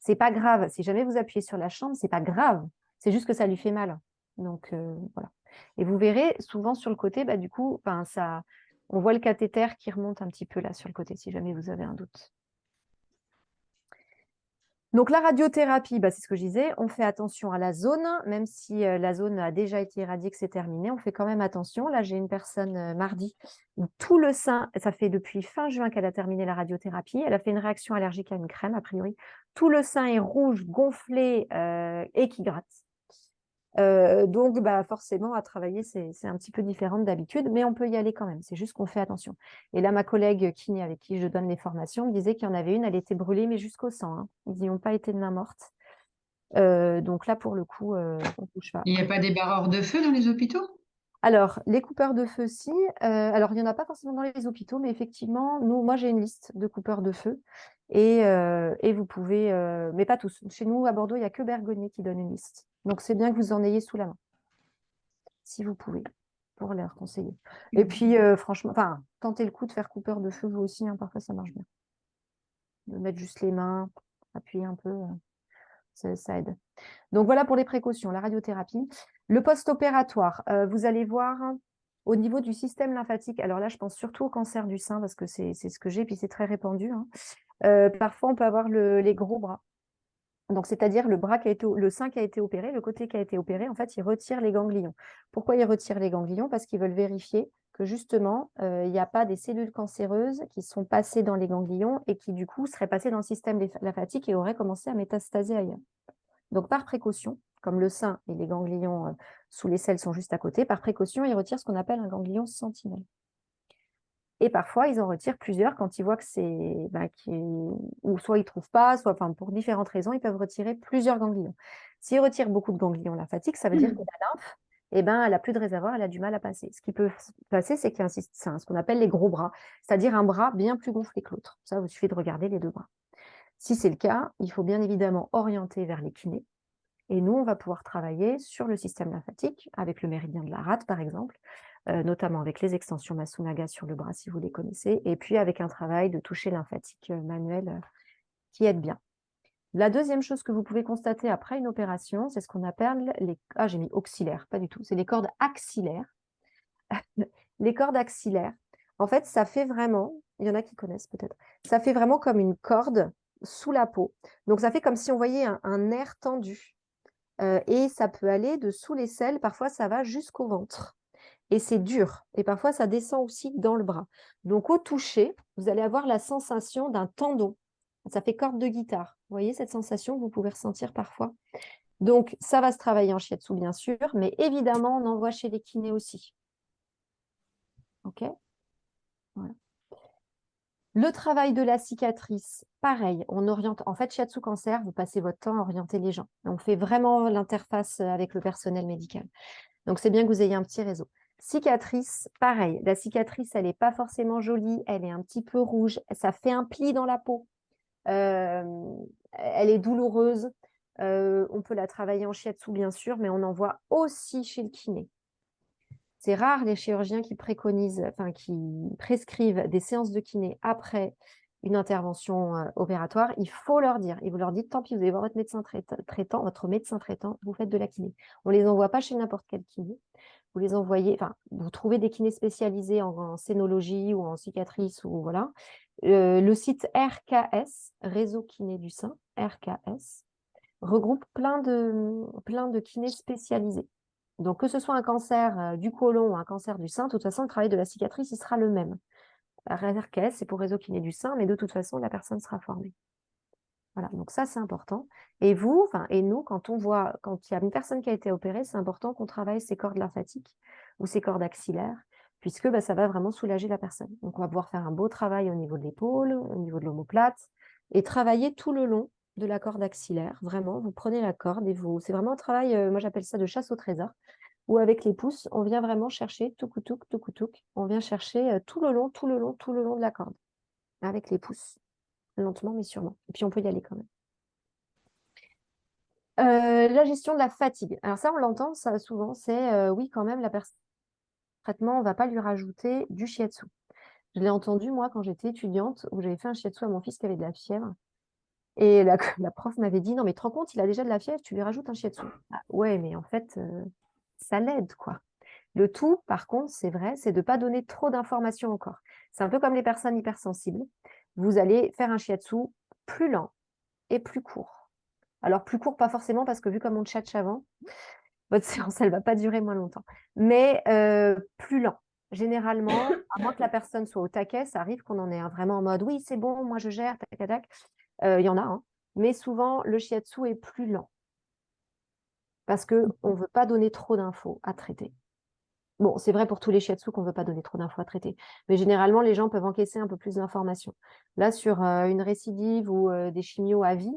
C'est pas grave. Si jamais vous appuyez sur la chambre, c'est pas grave. C'est juste que ça lui fait mal. Donc, voilà. Et vous verrez, souvent sur le côté, du coup, on voit le cathéter qui remonte un petit peu là sur le côté, si jamais vous avez un doute. Donc, la radiothérapie, c'est ce que je disais, on fait attention à la zone, même si la zone a déjà été irradiée, que c'est terminé, on fait quand même attention. Là, j'ai une personne mardi où tout le sein, ça fait depuis fin juin qu'elle a terminé la radiothérapie, elle a fait une réaction allergique à une crème, a priori. Tout le sein est rouge, gonflé et qui gratte. Donc, forcément, à travailler, c'est un petit peu différent d'habitude, mais on peut y aller quand même. C'est juste qu'on fait attention. Et là, ma collègue kiné avec qui je donne les formations me disait qu'il y en avait une, elle était brûlée, mais jusqu'au sang. Hein. Ils n'y ont pas été de main morte. Donc là, pour le coup, on ne touche pas. Il n'y a pas des barreurs de feu dans les hôpitaux? Alors, les coupeurs de feu, si. Alors, il n'y en a pas forcément dans les hôpitaux, mais effectivement, moi, j'ai une liste de coupeurs de feu. Et vous pouvez, mais pas tous. Chez nous, à Bordeaux, il n'y a que Bergonier qui donne une liste. Donc, c'est bien que vous en ayez sous la main, si vous pouvez, pour leur conseiller. Et puis, franchement, tentez le coup de faire coupeur de feu, vous aussi, hein, parfois, ça marche bien. De mettre juste les mains, appuyer un peu, ça aide. Donc, voilà pour les précautions, la radiothérapie. Le post-opératoire, vous allez voir au niveau du système lymphatique. Alors là, je pense surtout au cancer du sein parce que c'est ce que j'ai, puis c'est très répandu. Hein. Parfois, on peut avoir les gros bras. Donc, c'est-à-dire le sein qui a été opéré, le côté qui a été opéré, en fait, il retire les ganglions. Pourquoi il retire les ganglions? Parce qu'ils veulent vérifier que justement, il n'y a pas des cellules cancéreuses qui sont passées dans les ganglions et qui, du coup, seraient passées dans le système lymphatique et auraient commencé à métastaser ailleurs. Donc, par précaution, comme le sein et les ganglions sous les selles sont juste à côté, par précaution, ils retirent ce qu'on appelle un ganglion sentinelle. Et parfois, ils en retirent plusieurs quand ils voient que c'est... ou soit ils ne trouvent pas, soit pour différentes raisons, ils peuvent retirer plusieurs ganglions. S'ils retirent beaucoup de ganglions lymphatiques, ça veut dire que la lymphe, elle n'a plus de réservoir, elle a du mal à passer. Ce qui peut passer, c'est qu'il y a ce qu'on appelle les gros bras, c'est-à-dire un bras bien plus gonflé que l'autre. Ça, il suffit de regarder les deux bras. Si c'est le cas, il faut bien évidemment orienter vers les kinés. Et nous, on va pouvoir travailler sur le système lymphatique, avec le méridien de la rate, par exemple, notamment avec les extensions Masunaga sur le bras, si vous les connaissez, et puis avec un travail de toucher lymphatique manuel qui aide bien. La deuxième chose que vous pouvez constater après une opération, c'est ce qu'on appelle les... Ah, j'ai mis auxiliaires, pas du tout. C'est les cordes axillaires. Les cordes axillaires, en fait, ça fait vraiment, il y en a qui connaissent peut-être, ça fait vraiment comme une corde sous la peau. Donc, ça fait comme si on voyait un nerf tendu. Et ça peut aller de sous l'aisselle, parfois ça va jusqu'au ventre. Et c'est dur. Et parfois, ça descend aussi dans le bras. Donc, au toucher, vous allez avoir la sensation d'un tendon. Ça fait corde de guitare. Vous voyez cette sensation que vous pouvez ressentir parfois. Donc, ça va se travailler en shiatsu, bien sûr, mais évidemment, on envoie chez les kinés aussi. OK? Voilà. Le travail de la cicatrice, pareil, on oriente. En fait, Shiatsu Cancer, vous passez votre temps à orienter les gens. On fait vraiment l'interface avec le personnel médical. Donc, c'est bien que vous ayez un petit réseau. Cicatrice, pareil. La cicatrice, elle n'est pas forcément jolie. Elle est un petit peu rouge. Ça fait un pli dans la peau. Elle est douloureuse. On peut la travailler en shiatsu, bien sûr, mais on en voit aussi chez le kiné. C'est rare les chirurgiens qui préconisent, enfin qui prescrivent des séances de kiné après une intervention opératoire. Il faut leur dire, et vous leur dites, tant pis, vous allez voir votre médecin traitant, vous faites de la kiné. On ne les envoie pas chez n'importe quel kiné. Vous les envoyez, enfin, vous trouvez des kinés spécialisés en scénologie ou en cicatrice, ou voilà. Le site RKS, Réseau Kiné du Sein, RKS, regroupe plein de kinés spécialisés. Donc, que ce soit un cancer du côlon ou un cancer du sein, de toute façon, le travail de la cicatrice, il sera le même. RKS, c'est pour réseau kiné du sein, mais de toute façon, la personne sera formée. Voilà, donc ça, c'est important. Et vous, et nous, quand il y a une personne qui a été opérée, c'est important qu'on travaille ses cordes lymphatiques ou ses cordes axillaires, puisque ça va vraiment soulager la personne. Donc, on va pouvoir faire un beau travail au niveau de l'épaule, au niveau de l'omoplate, et travailler tout le long de la corde axillaire. Vraiment, vous prenez la corde et c'est vraiment un travail, moi j'appelle ça de chasse au trésor, où avec les pouces, on vient vraiment chercher, touc-touc, touc-touc, on vient chercher tout le long de la corde, avec les pouces, lentement mais sûrement. Et puis on peut y aller quand même. La gestion de la fatigue. Alors ça, on l'entend ça souvent, c'est oui, quand même, la personne traitement, on ne va pas lui rajouter du shiatsu. Je l'ai entendu, moi, quand j'étais étudiante, où j'avais fait un shiatsu à mon fils qui avait de la fièvre. Et la prof m'avait dit, non, mais tu te rends compte, il a déjà de la fièvre, tu lui rajoutes un shiatsu. Ah, ouais, mais en fait, ça l'aide, quoi. Le tout, par contre, c'est vrai, c'est de ne pas donner trop d'informations au corps. C'est un peu comme les personnes hypersensibles. Vous allez faire un shiatsu plus lent et plus court. Alors, plus court, pas forcément, parce que vu comme on tchatche avant, votre séance, elle ne va pas durer moins longtemps. Mais plus lent. Généralement, à moins que la personne soit au taquet, ça arrive qu'on en ait vraiment en mode, oui, c'est bon, moi je gère, tac, tac, tac. Il y en a, hein. Mais souvent, le shiatsu est plus lent parce qu'on ne veut pas donner trop d'infos à traiter. Bon, c'est vrai pour tous les shiatsu qu'on ne veut pas donner trop d'infos à traiter. Mais généralement, les gens peuvent encaisser un peu plus d'informations. Là, sur une récidive ou des chimios à vie,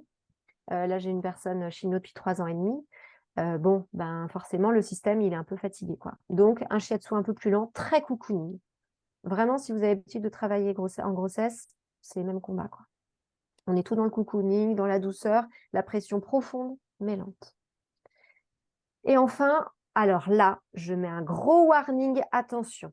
là, j'ai une personne chimio depuis 3 ans et demi. Forcément, le système, il est un peu fatigué, quoi. Donc, un shiatsu un peu plus lent, très cocooning. Vraiment, si vous avez l'habitude de travailler en grossesse, c'est le même combat, quoi. On est tout dans le cocooning, dans la douceur, la pression profonde, mais lente. Et enfin, alors là, je mets un gros warning, attention,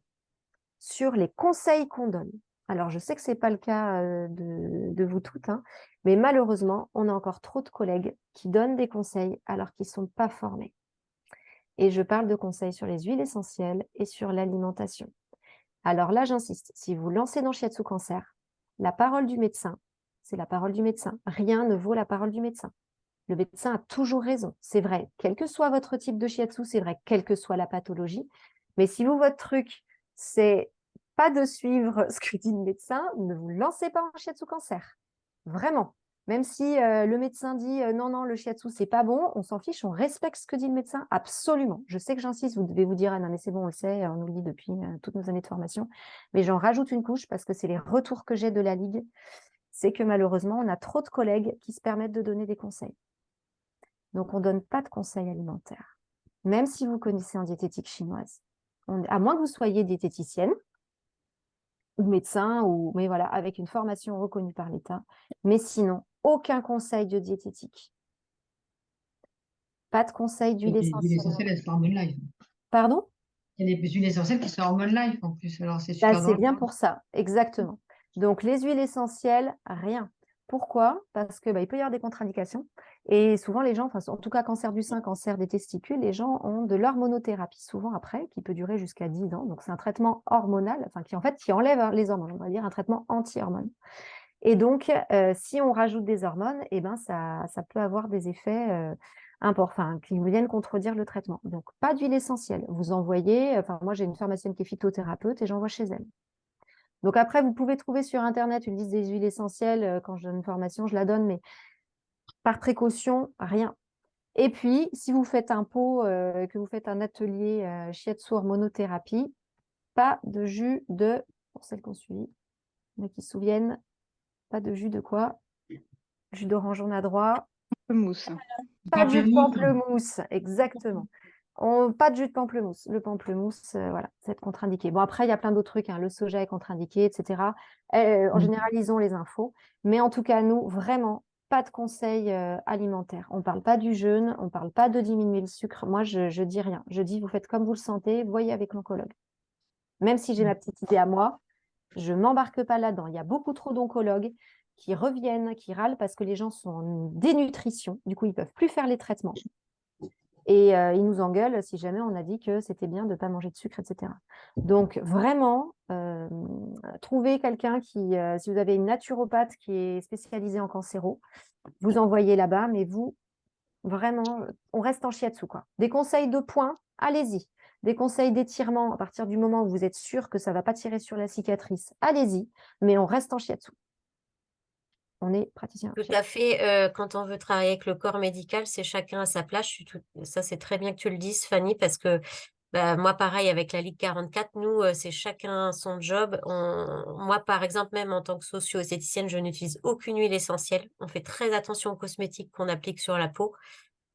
sur les conseils qu'on donne. Alors, je sais que ce n'est pas le cas de vous toutes, hein, mais malheureusement, on a encore trop de collègues qui donnent des conseils alors qu'ils ne sont pas formés. Et je parle de conseils sur les huiles essentielles et sur l'alimentation. Alors là, j'insiste, si vous lancez dans Shiatsu Cancer, la parole du médecin, c'est la parole du médecin. Rien ne vaut la parole du médecin. Le médecin a toujours raison. C'est vrai, quel que soit votre type de shiatsu, c'est vrai, quelle que soit la pathologie. Mais si vous, votre truc, c'est pas de suivre ce que dit le médecin, ne vous lancez pas en shiatsu cancer. Vraiment. Même si le médecin dit non, le shiatsu, c'est pas bon, on s'en fiche, on respecte ce que dit le médecin. Absolument. Je sais que j'insiste, vous devez vous dire, ah non, mais c'est bon, on le sait, on nous le dit depuis toutes nos années de formation. Mais j'en rajoute une couche parce que c'est les retours que j'ai de la Ligue. C'est que malheureusement, on a trop de collègues qui se permettent de donner des conseils. Donc, on ne donne pas de conseils alimentaires, même si vous connaissez en diététique chinoise. À moins que vous soyez diététicienne ou médecin, mais voilà, avec une formation reconnue par l'État. Mais sinon, aucun conseil de diététique. Pas de conseil d'huile Les huiles essentielle. essentielles, elles sont en live. Pardon? Il y a des huiles essentielles qui sont en mode live en plus. Alors, c'est Bah, super c'est drôle. bien pour ça, exactement. Donc, les huiles essentielles, rien. Pourquoi? Parce que il peut y avoir des contre-indications. Et souvent, les gens, enfin, en tout cas, cancer du sein, cancer des testicules, les gens ont de l'hormonothérapie souvent après, qui peut durer jusqu'à 10 ans. Donc, c'est un traitement hormonal, enfin, qui enlève les hormones, on va dire un traitement anti-hormones. Et donc, si on rajoute des hormones, ça peut avoir des effets importants, qui viennent contredire le traitement. Donc, pas d'huile essentielle. Vous envoyez, enfin, moi, j'ai une pharmacienne qui est phytothérapeute et j'envoie chez elle. Donc après, vous pouvez trouver sur Internet une liste des huiles essentielles. Quand je donne une formation, je la donne, mais par précaution, rien. Et puis, si vous faites un pot, que vous faites un atelier shiatsu hormonothérapie, pas de jus de, pour celles qui ont suivi, mais qui se souviennent, pas de jus de quoi? Jus d'orange, on a droit. Mousse. Pas de jus de Pamplemousse. pamplemousse, exactement. Pas de jus de pamplemousse. Le pamplemousse, voilà, c'est contre-indiqué. Bon, après, il y a plein d'autres trucs, hein. Le soja est contre-indiqué, etc. En général, ils ont les infos. Mais en tout cas, nous, vraiment, pas de conseils alimentaires. On ne parle pas du jeûne, on ne parle pas de diminuer le sucre. Moi, je dis rien. Je dis, vous faites comme vous le sentez, voyez avec l'oncologue. Même si j'ai ma petite idée à moi, je ne m'embarque pas là-dedans. Il y a beaucoup trop d'oncologues qui reviennent, qui râlent parce que les gens sont en dénutrition. Du coup, ils ne peuvent plus faire les traitements. Et ils nous engueulent si jamais on a dit que c'était bien de ne pas manger de sucre, etc. Donc, vraiment, trouvez quelqu'un qui, si vous avez une naturopathe qui est spécialisée en cancéro, vous envoyez là-bas, mais vous, vraiment, on reste en shiatsu, quoi. Des conseils de points, allez-y. Des conseils d'étirement, à partir du moment où vous êtes sûr que ça ne va pas tirer sur la cicatrice, allez-y, mais on reste en shiatsu. On est praticien. Tout à fait. Quand on veut travailler avec le corps médical, c'est chacun à sa place. Ça, c'est très bien que tu le dises, Fanny, parce que moi, pareil, avec la Ligue 44, nous, c'est chacun son job. Moi, par exemple, même en tant que socio-esthéticienne, je n'utilise aucune huile essentielle. On fait très attention aux cosmétiques qu'on applique sur la peau.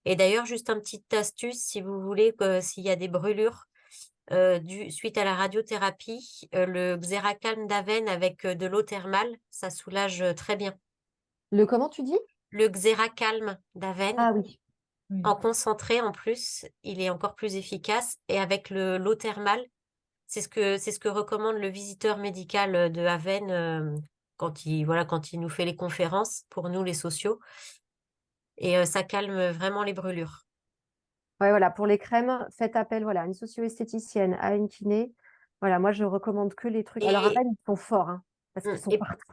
Et d'ailleurs, juste une petite astuce, si vous voulez, s'il y a des brûlures suite à la radiothérapie, le Xéracalme d'Avène avec de l'eau thermale, ça soulage très bien. Le comment tu dis? Le Xéracalme d'Avène, Ah oui. en concentré en plus, il est encore plus efficace. Et avec l'eau thermale, c'est ce que recommande le visiteur médical de Avène quand il nous fait les conférences pour nous, les sociaux. Et ça calme vraiment les brûlures. Ouais, voilà, pour les crèmes, faites appel voilà, à une socio-esthéticienne, à une kiné. Voilà, moi, je recommande que les trucs. Alors, Et, après, ils sont forts, hein, parce qu'ils sont et partout.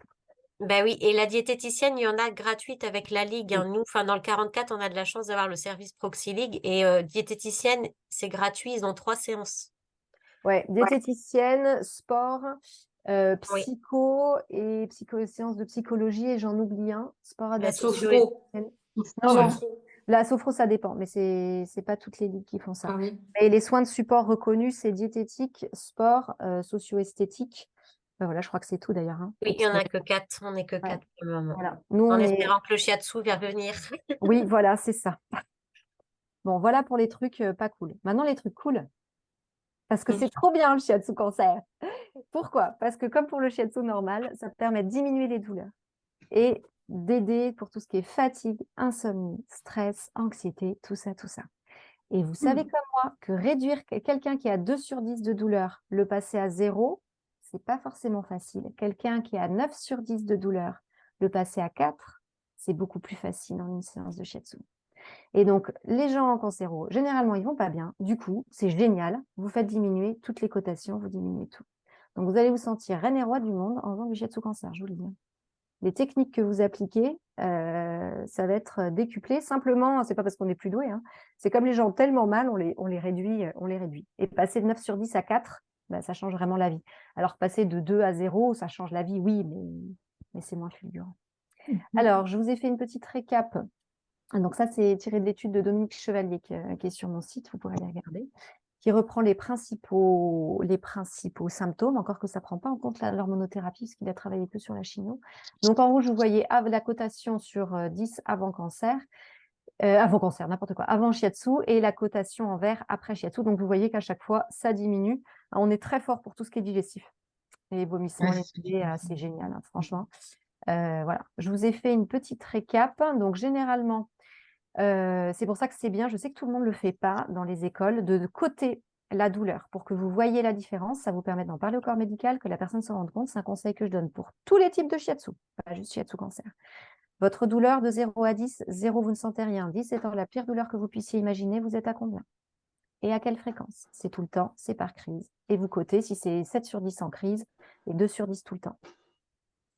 Ben oui, et la diététicienne, il y en a gratuite avec la Ligue, hein. Nous, enfin, dans le 44, on a de la chance d'avoir le service Proxy League. Et diététicienne, c'est gratuit, ils ont 3 séances. Ouais, diététicienne, sport, Oui, psycho et séances de psychologie, et j'en oublie un. Sport la adapté. Sophro. Non, non, Sophro. la sophro, ça dépend, mais c'est pas toutes les ligues qui font ça. Ah oui. Et les soins de support reconnus, c'est diététique, sport, socio-esthétique. Ben voilà, je crois que c'est tout d'ailleurs, hein. oui, il n'y en a que 4. On n'est que Ouais, 4 pour le moment. voilà. Nous, En on est. espérant que le shiatsu va venir. Oui, voilà, c'est ça. Bon, voilà pour les trucs pas cool. Maintenant, les trucs cool, parce que c'est trop bien le shiatsu cancer. Pourquoi? Parce que comme pour le shiatsu normal, ça permet de diminuer les douleurs et d'aider pour tout ce qui est fatigue, insomnie, stress, anxiété, tout ça, tout ça. Et vous savez comme moi que réduire quelqu'un qui a 2 sur 10 de douleur, le passer à 0, c'est pas forcément facile. Quelqu'un qui a 9 sur 10 de douleur, le passer à 4, c'est beaucoup plus facile en une séance de shiatsu. Et donc, les gens en cancéro, généralement, ils vont pas bien. Du coup, c'est génial. Vous faites diminuer toutes les cotations, vous diminuez tout. Donc, vous allez vous sentir reine et roi du monde en faisant du shiatsu cancer, je vous le dis. Les techniques que vous appliquez, ça va être décuplé. Simplement, c'est pas parce qu'on est plus doué, hein. C'est comme les gens ont tellement mal, on les réduit, on les réduit. Et passer de 9 sur 10 à 4, ça change vraiment la vie. Alors, passer de 2 à 0, ça change la vie, oui, mais c'est moins fulgurant. Alors, je vous ai fait une petite récap. Donc ça, c'est tiré de l'étude de Dominique Chevalier qui est sur mon site, vous pourrez aller regarder, qui reprend les principaux symptômes, encore que ça ne prend pas en compte l'hormonothérapie, parce qu'il a travaillé que sur la chimio. Donc en rouge, vous voyez la cotation sur 10 avant cancer, n'importe quoi, avant shiatsu, et la cotation en vert après shiatsu. Donc vous voyez qu'à chaque fois, ça diminue. On est très fort pour tout ce qui est digestif. Les vomissements, les nausées, c'est génial, hein, franchement. Voilà, je vous ai fait une petite récap. Donc généralement, c'est pour ça que c'est bien, je sais que tout le monde ne le fait pas dans les écoles, de coter la douleur pour que vous voyez la différence. Ça vous permet d'en parler au corps médical, que la personne se rende compte. C'est un conseil que je donne pour tous les types de shiatsu, pas juste shiatsu cancer. Votre douleur de 0 à 10, 0, vous ne sentez rien. 10 étant la pire douleur que vous puissiez imaginer, vous êtes à combien? Et à quelle fréquence? C'est tout le temps, c'est par crise. Et vous cotez si c'est 7 sur 10 en crise et 2 sur 10 tout le temps.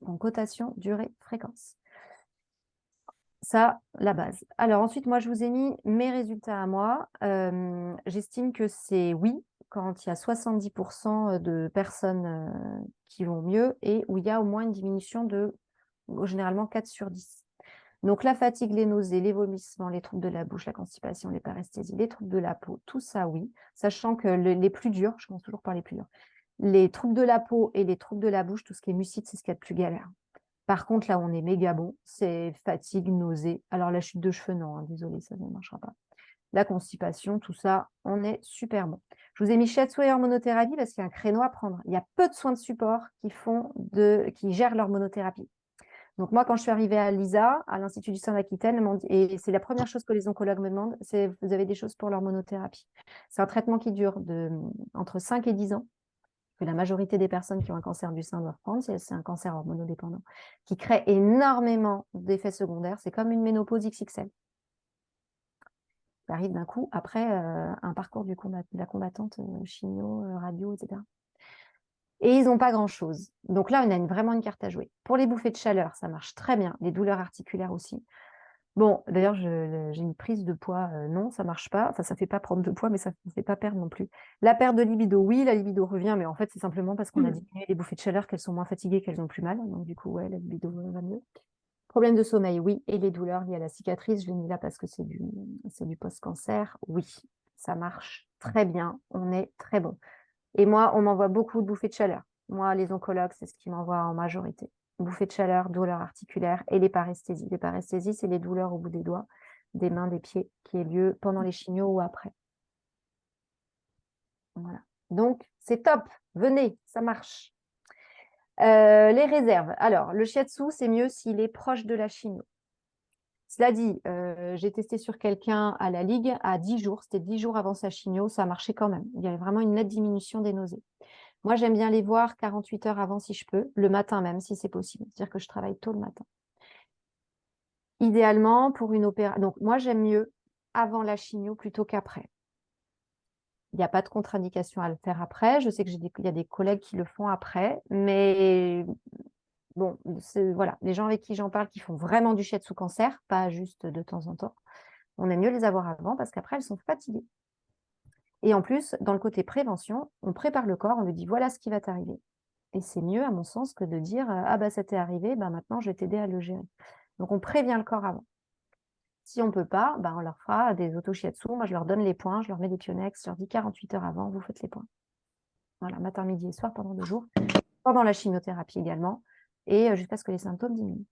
Donc, cotation, durée, fréquence. Ça, la base. Alors ensuite, moi, je vous ai mis mes résultats à moi. J'estime que c'est oui, quand il y a 70% de personnes qui vont mieux et où il y a au moins une diminution de généralement 4 sur 10. Donc la fatigue, les nausées, les vomissements, les troubles de la bouche, la constipation, les paresthésies, les troubles de la peau, tout ça, oui. Sachant que les plus durs, je commence toujours par les plus durs, les troubles de la peau et les troubles de la bouche, tout ce qui est mucite, c'est ce qu'il y a de plus galère. Par contre, là où on est méga bon, c'est fatigue, nausée. Alors, la chute de cheveux, non, hein, désolé, ça ne marchera pas. La constipation, tout ça, on est super bon. Je vous ai mis shiatsu et hormonothérapie parce qu'il y a un créneau à prendre. Il y a peu de soins de support qui gèrent l'hormonothérapie. Donc, moi, quand je suis arrivée à l'ISA, à l'Institut du sein d'Aquitaine, et c'est la première chose que les oncologues me demandent, c'est vous avez des choses pour l'hormonothérapie. C'est un traitement qui dure entre 5 et 10 ans, que la majorité des personnes qui ont un cancer du sein doivent prendre, c'est un cancer hormonodépendant, qui crée énormément d'effets secondaires. C'est comme une ménopause XXL. Ça arrive d'un coup après un parcours de la combattante, chimio, radio, etc. Et ils n'ont pas grand-chose. Donc là, on a vraiment une carte à jouer. Pour les bouffées de chaleur, ça marche très bien. Les douleurs articulaires aussi. Bon, d'ailleurs, j'ai une prise de poids, non, ça marche pas. Enfin, ça fait pas prendre de poids, mais ça ne fait pas perdre non plus. La perte de libido, oui, la libido revient, mais en fait, c'est simplement parce qu'on a diminué les bouffées de chaleur, qu'elles sont moins fatiguées, qu'elles ont plus mal. Donc, du coup, ouais, la libido va mieux. Problème de sommeil, oui. Et les douleurs liées à la cicatrice, je l'ai mis là parce que c'est du post-cancer. Oui, ça marche très bien. On est très bon. Et moi, on m'envoie beaucoup de bouffées de chaleur. Moi, les oncologues, c'est ce qui m'envoie en majorité. Bouffées de chaleur, douleurs articulaires et les paresthésies. Les paresthésies, c'est les douleurs au bout des doigts, des mains, des pieds, qui a lieu pendant les chimios ou après. Voilà. Donc, c'est top. Venez, ça marche. Les réserves. Alors, le shiatsu, c'est mieux s'il est proche de la chimio. Cela dit, j'ai testé sur quelqu'un à la Ligue à 10 jours. C'était 10 jours avant sa chimio. Ça marchait quand même. Il y avait vraiment une nette diminution des nausées. Moi, j'aime bien les voir 48 heures avant si je peux, le matin même si c'est possible. C'est-à-dire que je travaille tôt le matin. Idéalement, pour une opération. Donc, moi, j'aime mieux avant la chimio plutôt qu'après. Il n'y a pas de contre-indication à le faire après. Je sais qu'il y a des collègues qui le font après, mais bon, voilà, les gens avec qui j'en parle qui font vraiment du shiatsu cancer, pas juste de temps en temps, on aime mieux les avoir avant parce qu'après, elles sont fatiguées. Et en plus, dans le côté prévention, on prépare le corps, on lui dit voilà ce qui va t'arriver. Et c'est mieux, à mon sens, que de dire ah bah ça t'est arrivé, bah maintenant je vais t'aider à le gérer. Donc on prévient le corps avant. Si on ne peut pas, bah, on leur fera des auto-shiatsu. Moi, je leur donne les points, je leur mets des Pionex, je leur dis 48 heures avant, vous faites les points. Voilà, matin, midi et soir pendant 2 jours, pendant la chimiothérapie également, et jusqu'à ce que les symptômes diminuent.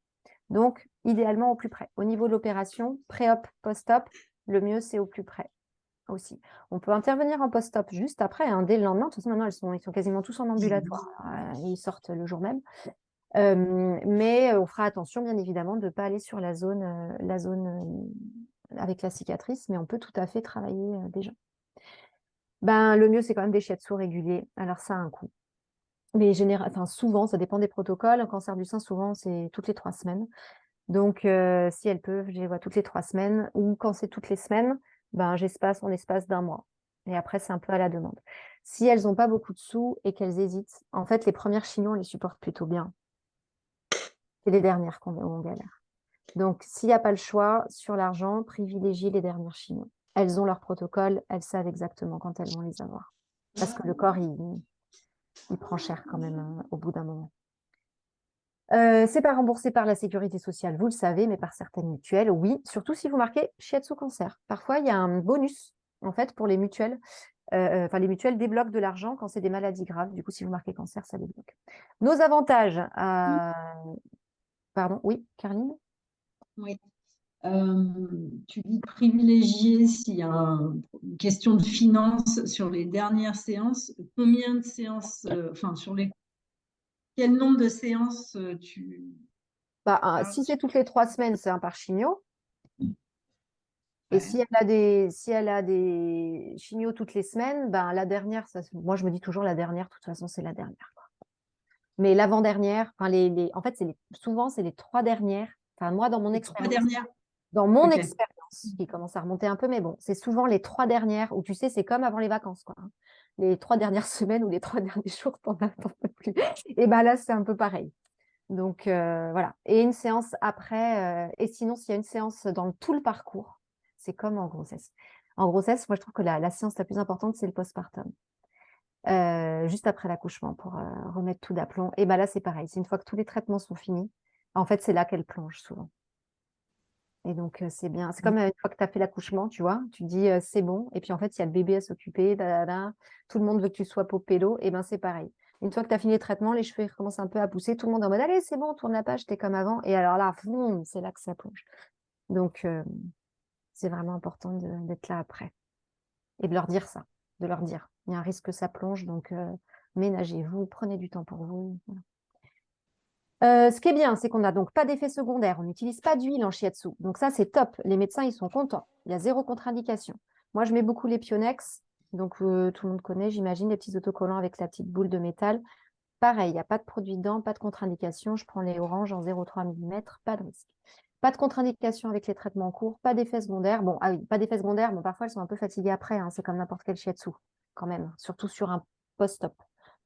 Donc, idéalement au plus près. Au niveau de l'opération, pré-op, post-op, le mieux c'est au plus près aussi. On peut intervenir en post-op juste après, hein, dès le lendemain. De toute façon, maintenant, ils sont quasiment tous en ambulatoire. Ils sortent le jour même. Mais on fera attention, bien évidemment, de ne pas aller sur la zone avec la cicatrice, mais on peut tout à fait travailler déjà. Ben, le mieux, c'est quand même des shiatsu réguliers. Alors, ça a un coût. Mais souvent, ça dépend des protocoles. Un cancer du sein, souvent, c'est toutes les 3 semaines. Donc, si elles peuvent, je les vois toutes les 3 semaines. Ou quand c'est toutes les semaines, ben, j'espace en espace d'1 mois. Et après, c'est un peu à la demande. Si elles n'ont pas beaucoup de sous et qu'elles hésitent, en fait, les premières chimios, on les supporte plutôt bien. C'est les dernières on galère. Donc, s'il n'y a pas le choix sur l'argent, privilégiez les dernières chimios. Elles ont leur protocole, elles savent exactement quand elles vont les avoir. Parce que le corps, il prend cher quand même au bout d'un moment. C'est pas remboursé par la sécurité sociale, vous le savez, mais par certaines mutuelles, oui. Surtout si vous marquez shiatsu cancer. Parfois, il y a un bonus, en fait, pour les mutuelles. Les mutuelles débloquent de l'argent quand c'est des maladies graves. Du coup, si vous marquez cancer, ça débloque. Nos avantages. Pardon, oui, Caroline? Oui. Tu dis privilégier s'il y a une question de finances sur les dernières séances. Combien de séances, quel nombre de séances tu... Si c'est toutes les 3 semaines, c'est un par chimio. Et Ouais. si elle a des chimios toutes les semaines, ben, la dernière, moi je me dis toujours la dernière, de toute façon, c'est la dernière, quoi. Mais l'avant-dernière, en fait, souvent, c'est les 3 dernières. Enfin, moi, dans mon Les 3 expérience, dernières. dans mon Ok. expérience, qui commence à remonter un peu, mais bon, c'est souvent les 3 dernières où tu sais, c'est comme avant les vacances, quoi. Les 3 dernières semaines ou les 3 derniers jours, t'en peux plus. Et ben là, c'est un peu pareil. Donc voilà. Et une séance après. Et sinon, s'il y a une séance dans tout le parcours, c'est comme en grossesse. En grossesse, moi, je trouve que la séance la plus importante, c'est le postpartum. Juste après l'accouchement pour remettre tout d'aplomb. Et ben là, c'est pareil. C'est une fois que tous les traitements sont finis, en fait, c'est là qu'elle plonge souvent. Et donc, c'est bien. C'est comme une fois que tu as fait l'accouchement, tu vois, tu te dis c'est bon. Et puis, en fait, il y a le bébé à s'occuper. Tout le monde veut que tu sois popélo. Et ben c'est pareil. Une fois que tu as fini le traitement, les cheveux ils recommencent un peu à pousser. Tout le monde est en mode allez, c'est bon, tourne la page, t'es comme avant. Et alors là, boum, c'est là que ça plonge. Donc, c'est vraiment important d'être là après. Et de leur dire ça. De leur dire. Il y a un risque que ça plonge. Donc, ménagez-vous, prenez du temps pour vous. Voilà. Ce qui est bien, c'est qu'on n'a donc pas d'effet secondaire. On n'utilise pas d'huile en shiatsu. Donc ça, c'est top. Les médecins, ils sont contents. Il y a 0 contre-indication. Moi, je mets beaucoup les Pionex. Donc, tout le monde connaît, j'imagine, les petits autocollants avec la petite boule de métal. Pareil, il n'y a pas de produit dedans, pas de contre-indication. Je prends les oranges en 0,3 mm, pas de risque. Pas de contre-indication avec les traitements en cours, pas d'effet secondaire. Bon, ah oui, pas d'effet secondaire. Bon, parfois, elles sont un peu fatiguées après. Hein. C'est comme n'importe quel shiatsu, quand même. Surtout sur un post-op.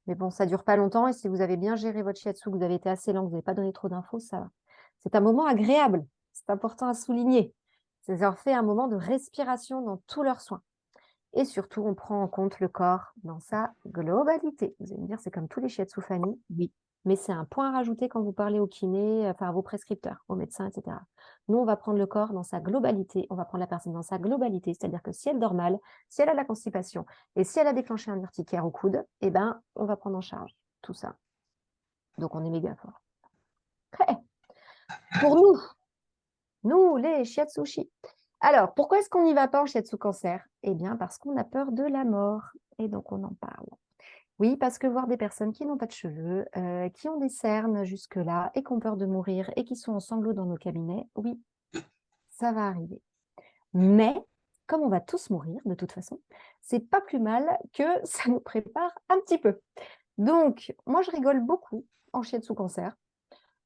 Mais bon, ça ne dure pas longtemps et si vous avez bien géré votre shiatsu, que vous avez été assez lent, que vous n'avez pas donné trop d'infos, ça va. C'est un moment agréable. C'est important à souligner. Ça leur fait un moment de respiration dans tous leurs soins. Et surtout, on prend en compte le corps dans sa globalité. Vous allez me dire, c'est comme tous les shiatsu Fanny. Oui. Mais c'est un point à rajouter quand vous parlez au kiné, enfin à vos prescripteurs, aux médecins, etc. Nous, on va prendre le corps dans sa globalité. On va prendre la personne dans sa globalité. C'est-à-dire que si elle dort mal, si elle a de la constipation et si elle a déclenché un urticaire au coude, eh ben, on va prendre en charge tout ça. Donc, on est méga fort. Okay. Pour nous, les shiatsushi. Alors, pourquoi est-ce qu'on n'y va pas en shiatsu cancer? Eh bien, parce qu'on a peur de la mort. Et donc, on en parle. Oui, parce que voir des personnes qui n'ont pas de cheveux, qui ont des cernes jusque-là et qui ont peur de mourir et qui sont en sanglots dans nos cabinets, oui, ça va arriver. Mais, comme on va tous mourir de toute façon, c'est pas plus mal que ça nous prépare un petit peu. Donc, moi, je rigole beaucoup en shiatsu cancer.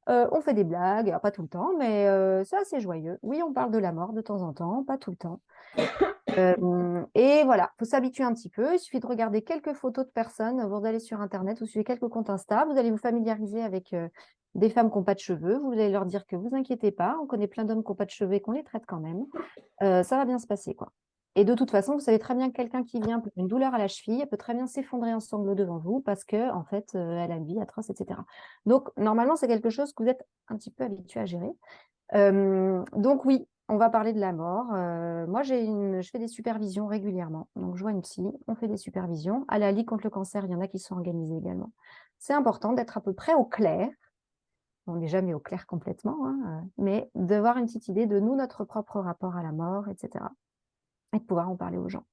On fait des blagues, alors pas tout le temps, mais c'est assez joyeux. Oui, on parle de la mort de temps en temps, pas tout le temps. Et voilà, il faut s'habituer un petit peu. Il suffit de regarder quelques photos de personnes. Vous allez sur Internet, vous suivez quelques comptes Insta, vous allez vous familiariser avec des femmes qui n'ont pas de cheveux. Vous allez leur dire que vous inquiétez pas, on connaît plein d'hommes qui n'ont pas de cheveux et qu'on les traite quand même. Ça va bien se passer, quoi. Et de toute façon, vous savez très bien que quelqu'un qui vient pour une douleur à la cheville peut très bien s'effondrer en sanglots devant vous parce que, en fait, elle a une vie atroce, etc. Donc, normalement, c'est quelque chose que vous êtes un petit peu habitué à gérer. Donc, oui, on va parler de la mort. Moi, je fais des supervisions régulièrement. Donc, je vois une psy, on fait des supervisions. À la Ligue contre le cancer, il y en a qui sont organisés également. C'est important d'être à peu près au clair. On n'est jamais au clair complètement, hein, mais d'avoir une petite idée de nous, notre propre rapport à la mort, etc. Et de pouvoir en parler aux gens.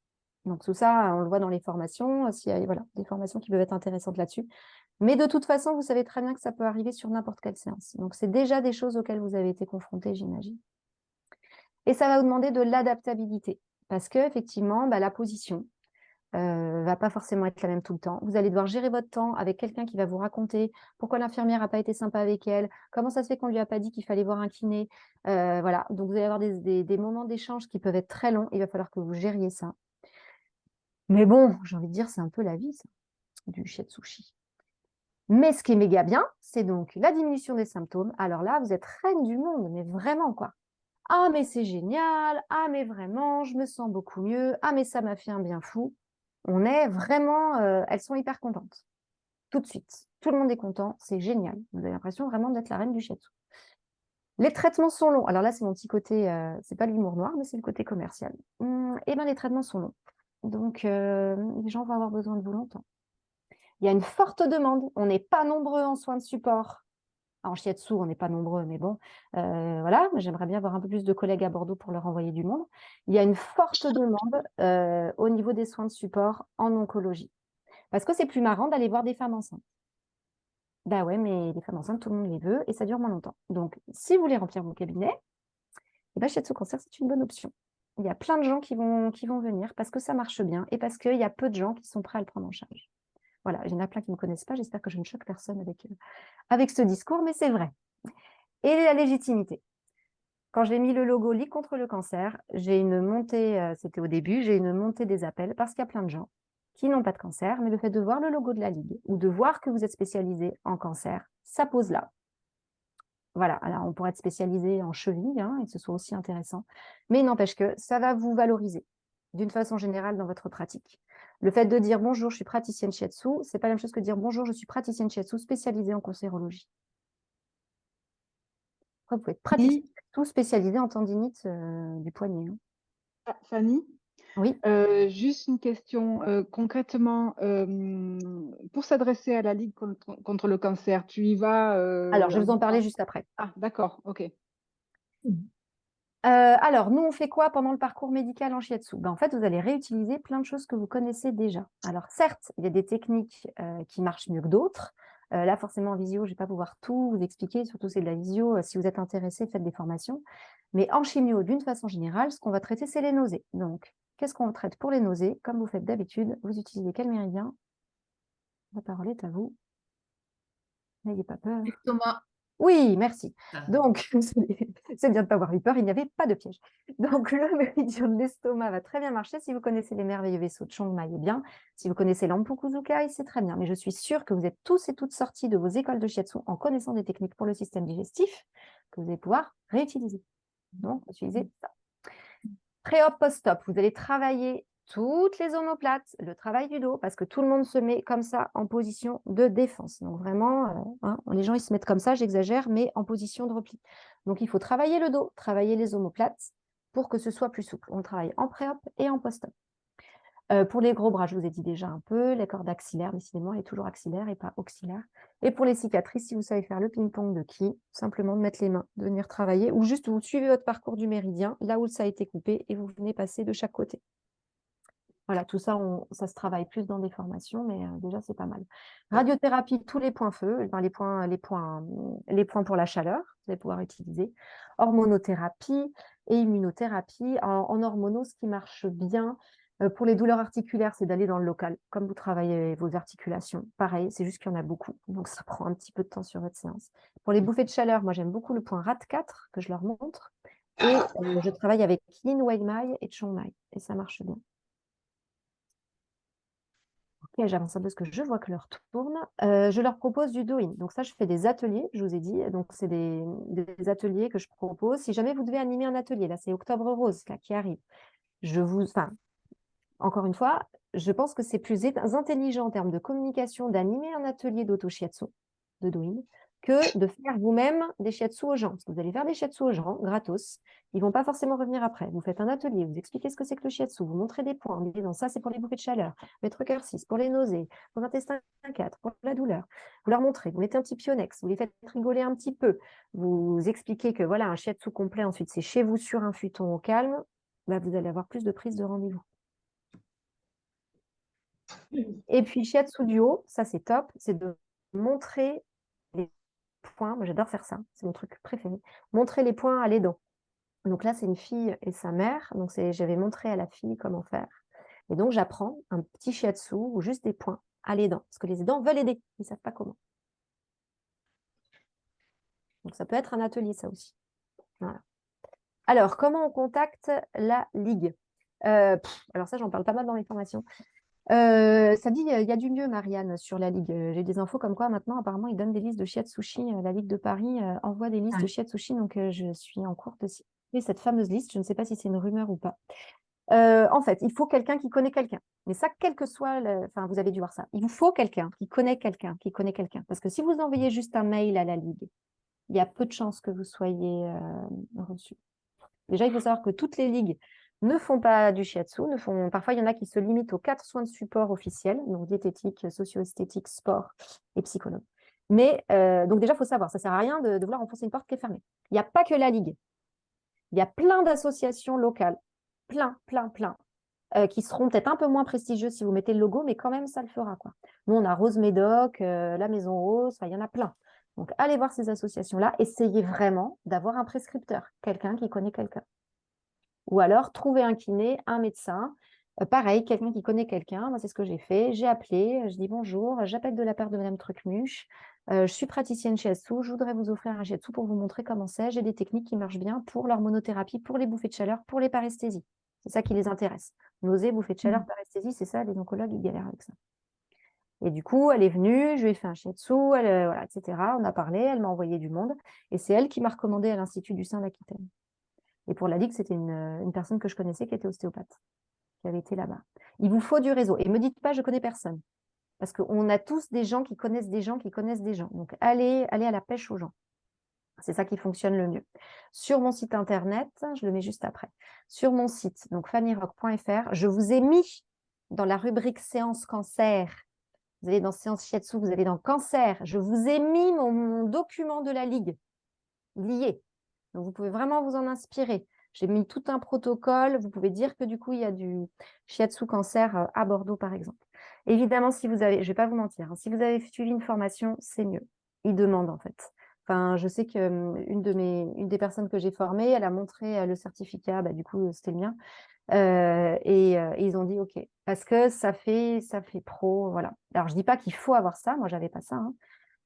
Donc, tout ça, on le voit dans les formations. S'il y a voilà, des formations qui peuvent être intéressantes là-dessus. Mais de toute façon, vous savez très bien que ça peut arriver sur n'importe quelle séance. Donc, c'est déjà des choses auxquelles vous avez été confrontés, j'imagine. Et ça va vous demander de l'adaptabilité. Parce qu'effectivement, la position ne va pas forcément être la même tout le temps. Vous allez devoir gérer votre temps avec quelqu'un qui va vous raconter pourquoi l'infirmière n'a pas été sympa avec elle, comment ça se fait qu'on ne lui a pas dit qu'il fallait voir un kiné. Voilà. Donc, vous allez avoir des moments d'échange qui peuvent être très longs. Il va falloir que vous gériez ça. Mais bon, j'ai envie de dire, c'est un peu la vie, ça, du shiatsushi. Mais ce qui est méga bien, c'est donc la diminution des symptômes. Alors là, vous êtes reine du monde, mais vraiment, quoi. Ah, mais c'est génial. Ah, mais vraiment, je me sens beaucoup mieux. Ah, mais ça m'a fait un bien fou. On est vraiment... elles sont hyper contentes. Tout de suite. Tout le monde est content. C'est génial. Vous avez l'impression vraiment d'être la reine du shiatsu. Les traitements sont longs. Alors là, c'est mon petit côté... c'est pas l'humour noir, mais c'est le côté commercial. Eh bien, les traitements sont longs. Donc, les gens vont avoir besoin de vous longtemps. Il y a une forte demande. On n'est pas nombreux en soins de support. En shiatsu, on n'est pas nombreux, mais bon, voilà. J'aimerais bien avoir un peu plus de collègues à Bordeaux pour leur envoyer du monde. Il y a une forte demande au niveau des soins de support en oncologie. Parce que c'est plus marrant d'aller voir des femmes enceintes. Ben ouais, mais les femmes enceintes, tout le monde les veut et ça dure moins longtemps. Donc, si vous voulez remplir mon cabinet, shiatsu cancer, c'est une bonne option. Il y a plein de gens qui vont venir parce que ça marche bien et parce qu'il y a peu de gens qui sont prêts à le prendre en charge. Voilà, il y en a plein qui ne me connaissent pas. J'espère que je ne choque personne avec ce discours, mais c'est vrai. Et la légitimité. Quand j'ai mis le logo Ligue contre le cancer, j'ai une montée, c'était au début, j'ai une montée des appels parce qu'il y a plein de gens qui n'ont pas de cancer, mais le fait de voir le logo de la Ligue ou de voir que vous êtes spécialisé en cancer, ça pose là. Voilà, alors on pourrait être spécialisé en cheville, hein, et que ce soit aussi intéressant, mais il n'empêche que ça va vous valoriser d'une façon générale dans votre pratique. Le fait de dire bonjour, je suis praticienne shiatsu, c'est pas la même chose que de dire bonjour, je suis praticienne shiatsu spécialisée en cancérologie. Après, vous pouvez être praticienne shiatsu spécialisée en tendinite du poignet. Hein. Ah, Fanny, Oui. juste une question. Concrètement, pour s'adresser à la Ligue contre le cancer, tu y vas Alors, je vais vous en en parler disant- juste après. Ah, d'accord, ok. Alors, nous, on fait quoi pendant le parcours médical en shiatsu? En fait, vous allez réutiliser plein de choses que vous connaissez déjà. Alors, certes, il y a des techniques qui marchent mieux que d'autres. Là, forcément, en visio, je ne vais pas pouvoir tout vous expliquer, surtout c'est de la visio. Si vous êtes intéressé, faites des formations. Mais en chimio, d'une façon générale, ce qu'on va traiter, c'est les nausées. Donc, qu'est-ce qu'on traite pour les nausées? Comme vous faites d'habitude, vous utilisez quel méridien? La parole est à vous. N'ayez pas peur. Thomas. Oui, merci. Ah. Donc, c'est bien de ne pas avoir eu peur, il n'y avait pas de piège. Donc, le méridien de l'estomac va très bien marcher. Si vous connaissez les merveilleux vaisseaux de Chongmai, eh bien. Si vous connaissez l'Ampukuzukai, c'est très bien. Mais je suis sûre que vous êtes tous et toutes sortis de vos écoles de shiatsu en connaissant des techniques pour le système digestif que vous allez pouvoir réutiliser. Donc, utilisez ça. Pré-op, post-op, vous allez travailler toutes les omoplates, le travail du dos, parce que tout le monde se met comme ça en position de défense. Donc vraiment, les gens ils se mettent comme ça, j'exagère, mais en position de repli. Donc il faut travailler le dos, travailler les omoplates pour que ce soit plus souple. On travaille en pré-op et en post-op. Pour les gros bras, je vous ai dit déjà un peu, les cordes axillaires, décidément, elle est toujours axillaire et pas auxiliaire. Et pour les cicatrices, si vous savez faire le ping-pong de Ki, simplement de mettre les mains, de venir travailler, ou juste vous suivez votre parcours du méridien, là où ça a été coupé, et vous venez passer de chaque côté. Voilà, tout ça, ça se travaille plus dans des formations, mais déjà, c'est pas mal. Radiothérapie, tous les points feu, les points pour la chaleur, vous allez pouvoir utiliser. Hormonothérapie et immunothérapie. En hormonaux, ce qui marche bien pour les douleurs articulaires, c'est d'aller dans le local, comme vous travaillez vos articulations. Pareil, c'est juste qu'il y en a beaucoup, donc ça prend un petit peu de temps sur votre séance. Pour les bouffées de chaleur, moi, j'aime beaucoup le point RAD4 que je leur montre. Et je travaille avec Yin Weimai et Chongmai, et ça marche bien. Ok, j'avance un peu parce que je vois que l'heure tourne. Je leur propose du doing. Donc ça, je fais des ateliers, je vous ai dit. Donc c'est des ateliers que je propose. Si jamais vous devez animer un atelier, là c'est Octobre Rose là, qui arrive. Encore une fois, je pense que c'est plus intelligent en termes de communication d'animer un atelier d'auto-shiatsu, de doing, que de faire vous-même des shiatsu aux gens. Parce que vous allez faire des shiatsu aux gens, gratos. Ils ne vont pas forcément revenir après. Vous faites un atelier, vous expliquez ce que c'est que le shiatsu, vous montrez des points en disant ça, c'est pour les bouffées de chaleur, maître cœur 6, pour les nausées, pour l'intestin 4, pour la douleur. Vous leur montrez, vous mettez un petit pionex, vous les faites rigoler un petit peu. Vous expliquez que voilà, un shiatsu complet, ensuite c'est chez vous sur un futon au calme. Là, vous allez avoir plus de prise de rendez-vous. Et puis shiatsu du haut, ça c'est top, c'est de montrer les points. Moi j'adore faire ça, c'est mon truc préféré. Montrer les points à l'aidant. Donc là c'est une fille et sa mère, donc j'avais montré à la fille comment faire. Et donc j'apprends un petit shiatsu ou juste des points à l'aidant, parce que les aidants veulent aider, ils ne savent pas comment. Donc ça peut être un atelier ça aussi. Voilà. Alors comment on contacte la Ligue? Alors ça j'en parle pas mal dans les formations. Ça dit, il y a du mieux, Marianne, sur la Ligue. J'ai des infos comme quoi maintenant, apparemment, ils donnent des listes de shiatsushi. La Ligue de Paris envoie des listes de shiatsushi, donc je suis en cours de signer cette fameuse liste. Je ne sais pas si c'est une rumeur ou pas. En fait, il faut quelqu'un qui connaît quelqu'un. Mais ça, quel que soit, enfin, vous avez dû voir ça. Il vous faut quelqu'un qui connaît quelqu'un, qui connaît quelqu'un. Parce que si vous envoyez juste un mail à la Ligue, il y a peu de chances que vous soyez reçu. Déjà, il faut savoir que toutes les ligues ne font pas du shiatsu. Parfois, il y en a qui se limitent aux 4 soins de support officiels, donc diététique, socio-esthétique, sport et psychologue. Mais donc déjà, il faut savoir, ça ne sert à rien de vouloir enfoncer une porte qui est fermée. Il n'y a pas que la Ligue. Il y a plein d'associations locales, plein, qui seront peut-être un peu moins prestigieuses si vous mettez le logo, mais quand même, ça le fera, quoi. Nous, on a Rose Médoc, la Maison Rose, il y en a plein. Donc, allez voir ces associations-là, essayez vraiment d'avoir un prescripteur, quelqu'un qui connaît quelqu'un. Ou alors, trouvez un kiné, un médecin, Pareil, quelqu'un qui connaît quelqu'un, moi c'est ce que j'ai fait. J'ai appelé, je dis bonjour, j'appelle de la part de Madame Trucmuche. Je suis praticienne shiatsu, je voudrais vous offrir un shiatsu pour vous montrer comment c'est. J'ai des techniques qui marchent bien pour l'hormonothérapie, pour les bouffées de chaleur, pour les paresthésies. C'est ça qui les intéresse. Nausées, bouffées de chaleur, paresthésie, c'est ça, les oncologues, ils galèrent avec ça. Et du coup, elle est venue, je lui ai fait un shiatsu, voilà, etc. On a parlé, elle m'a envoyé du monde. Et c'est elle qui m'a recommandé à l'Institut du sein d'Aquitaine. Et pour la ligue, c'était une personne que je connaissais qui était ostéopathe, qui avait été là-bas. Il vous faut du réseau. Et ne me dites pas, je connais personne. Parce qu'on a tous des gens qui connaissent des gens qui connaissent des gens. Donc, allez à la pêche aux gens. C'est ça qui fonctionne le mieux. Sur mon site internet, je le mets juste après. Sur mon site, donc fannyrock.fr, je vous ai mis dans la rubrique séance cancer. Vous allez dans séance shiatsu, vous allez dans cancer. Je vous ai mis mon document de la ligue lié. Donc, vous pouvez vraiment vous en inspirer. J'ai mis tout un protocole. Vous pouvez dire que du coup, il y a du shiatsu cancer à Bordeaux, par exemple. Évidemment, si vous avez, je ne vais pas vous mentir, hein, si vous avez suivi une formation, c'est mieux. Ils demandent, en fait. Enfin, je sais qu'une des personnes que j'ai formées, elle a montré le certificat, du coup, c'était le mien. Et ils ont dit OK, parce que ça fait pro, voilà. Alors, je dis pas qu'il faut avoir ça. Moi, j'avais pas ça hein,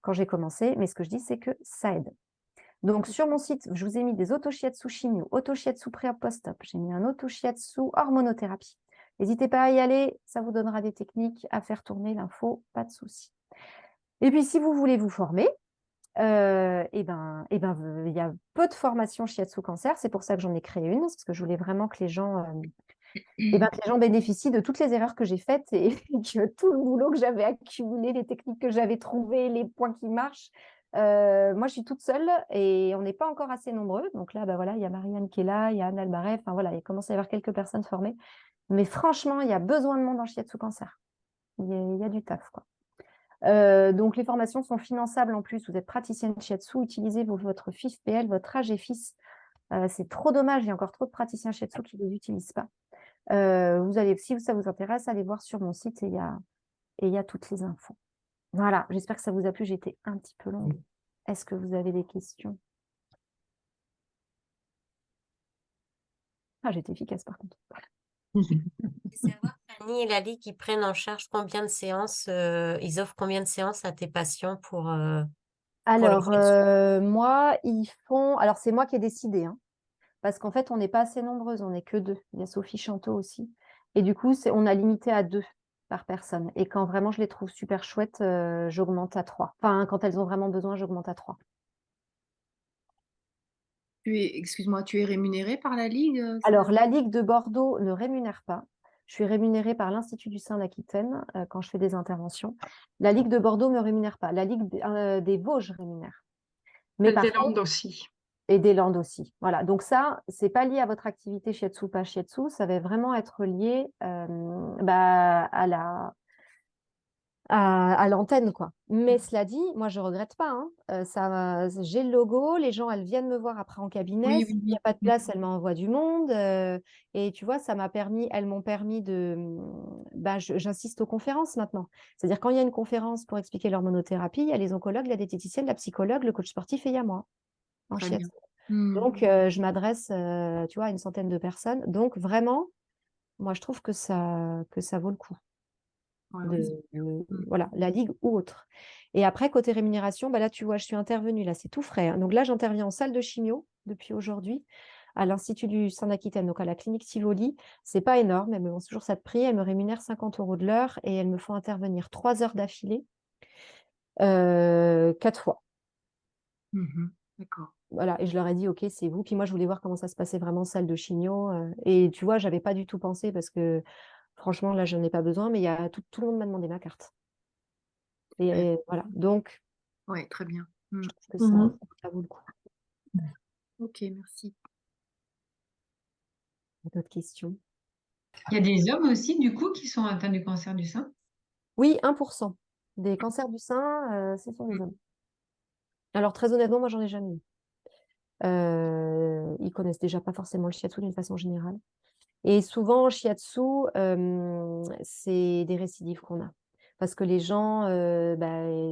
quand j'ai commencé. Mais ce que je dis, c'est que ça aide. Donc, sur mon site, je vous ai mis des auto-shiatsu chimio, auto-shiatsu pré-op post-op. J'ai mis un auto-shiatsu hormonothérapie. N'hésitez pas à y aller, ça vous donnera des techniques à faire tourner l'info, pas de souci. Et puis, si vous voulez vous former, il y a peu de formations shiatsu cancer. C'est pour ça que j'en ai créé une, parce que je voulais vraiment que les gens, que les gens bénéficient de toutes les erreurs que j'ai faites et que tout le boulot que j'avais accumulé, les techniques que j'avais trouvées, les points qui marchent. Moi, je suis toute seule et on n'est pas encore assez nombreux. Donc là, voilà, il y a Marianne qui est là, il y a Anne Albaret. Enfin voilà, il commence à y avoir quelques personnes formées. Mais franchement, il y a besoin de monde en shiatsu cancer. Il y a du taf, quoi. Donc les formations sont finançables en plus. Vous êtes praticienne shiatsu, utilisez votre FIF-PL, votre AGFIS. C'est trop dommage, il y a encore trop de praticiens shiatsu qui ne les utilisent pas. Vous allez, si ça vous intéresse, allez voir sur mon site et il y a toutes les infos. Voilà, j'espère que ça vous a plu. J'ai été un petit peu longue. Est-ce que vous avez des questions? Ah, j'étais efficace par contre. Je voulais savoir, Fanny et la Ligue, ils prennent en charge combien de séances, ils offrent combien de séances à tes patients pour les Alors, shiatsu? moi, ils font. Alors, c'est moi qui ai décidé, hein, parce qu'en fait, on n'est pas assez nombreuses, on n'est que 2. Il y a Sophie Chanteau aussi. Et du coup, on a limité à 2 par personne. Et quand vraiment je les trouve super chouettes, j'augmente à 3. Enfin, quand elles ont vraiment besoin, j'augmente à 3. Excuse-moi, tu es rémunérée par la Ligue? Alors, la Ligue de Bordeaux ne rémunère pas. Je suis rémunérée par l'Institut du sein d'Aquitaine quand je fais des interventions. La Ligue de Bordeaux ne me rémunère pas. La Ligue des Vosges rémunère. Mais par Des contre, Landes aussi. et des Landes aussi. Voilà. Donc ça, c'est pas lié à votre activité shiatsu, pas shiatsu. Ça va vraiment être lié à l'antenne, quoi. Mais cela dit, moi, je regrette pas. Hein. J'ai le logo, les gens, elles viennent me voir après en cabinet. Oui, S'il oui, n'y oui. a pas de place, elles m'envoient du monde. Et tu vois, elles m'ont permis de. J'insiste aux conférences maintenant. C'est-à-dire, quand il y a une conférence pour expliquer l'hormonothérapie, il y a les oncologues, la diététicienne, la psychologue, le coach sportif et il y a moi en Très shiatsu. bien. Donc, je m'adresse, tu vois, à une centaine de personnes. Donc, vraiment, moi, je trouve que ça vaut le coup Ouais, de ouais. voilà, la ligue ou autre. Et après, côté rémunération, là, tu vois, je suis intervenue, là, c'est tout frais. Hein. Donc là, j'interviens en salle de chimio depuis aujourd'hui à l'Institut du sein d'Aquitaine, donc à la clinique Tivoli. C'est pas énorme, elles me font toujours ça de prix. Elles me rémunèrent 50 € de l'heure et elles me font intervenir 3 heures d'affilée, 4 fois. D'accord. Voilà, et je leur ai dit, OK, c'est vous. Puis moi, je voulais voir comment ça se passait vraiment en salle de chimio. Et tu vois, j'avais pas du tout pensé parce que franchement, là, je n'en ai pas besoin, mais tout le monde m'a demandé ma carte. Et voilà, donc, Ouais, très bien. je trouve que ça vaut le coup. Ok, merci. D'autres questions? Il y a des hommes aussi, du coup, qui sont atteints du cancer du sein. Oui, 1% des cancers du sein, ce sont des hommes. Alors, très honnêtement, moi, j'en ai jamais eu. Ils connaissent déjà pas forcément le shiatsu d'une façon générale. Et souvent, en shiatsu, c'est des récidives qu'on a. Parce que les gens,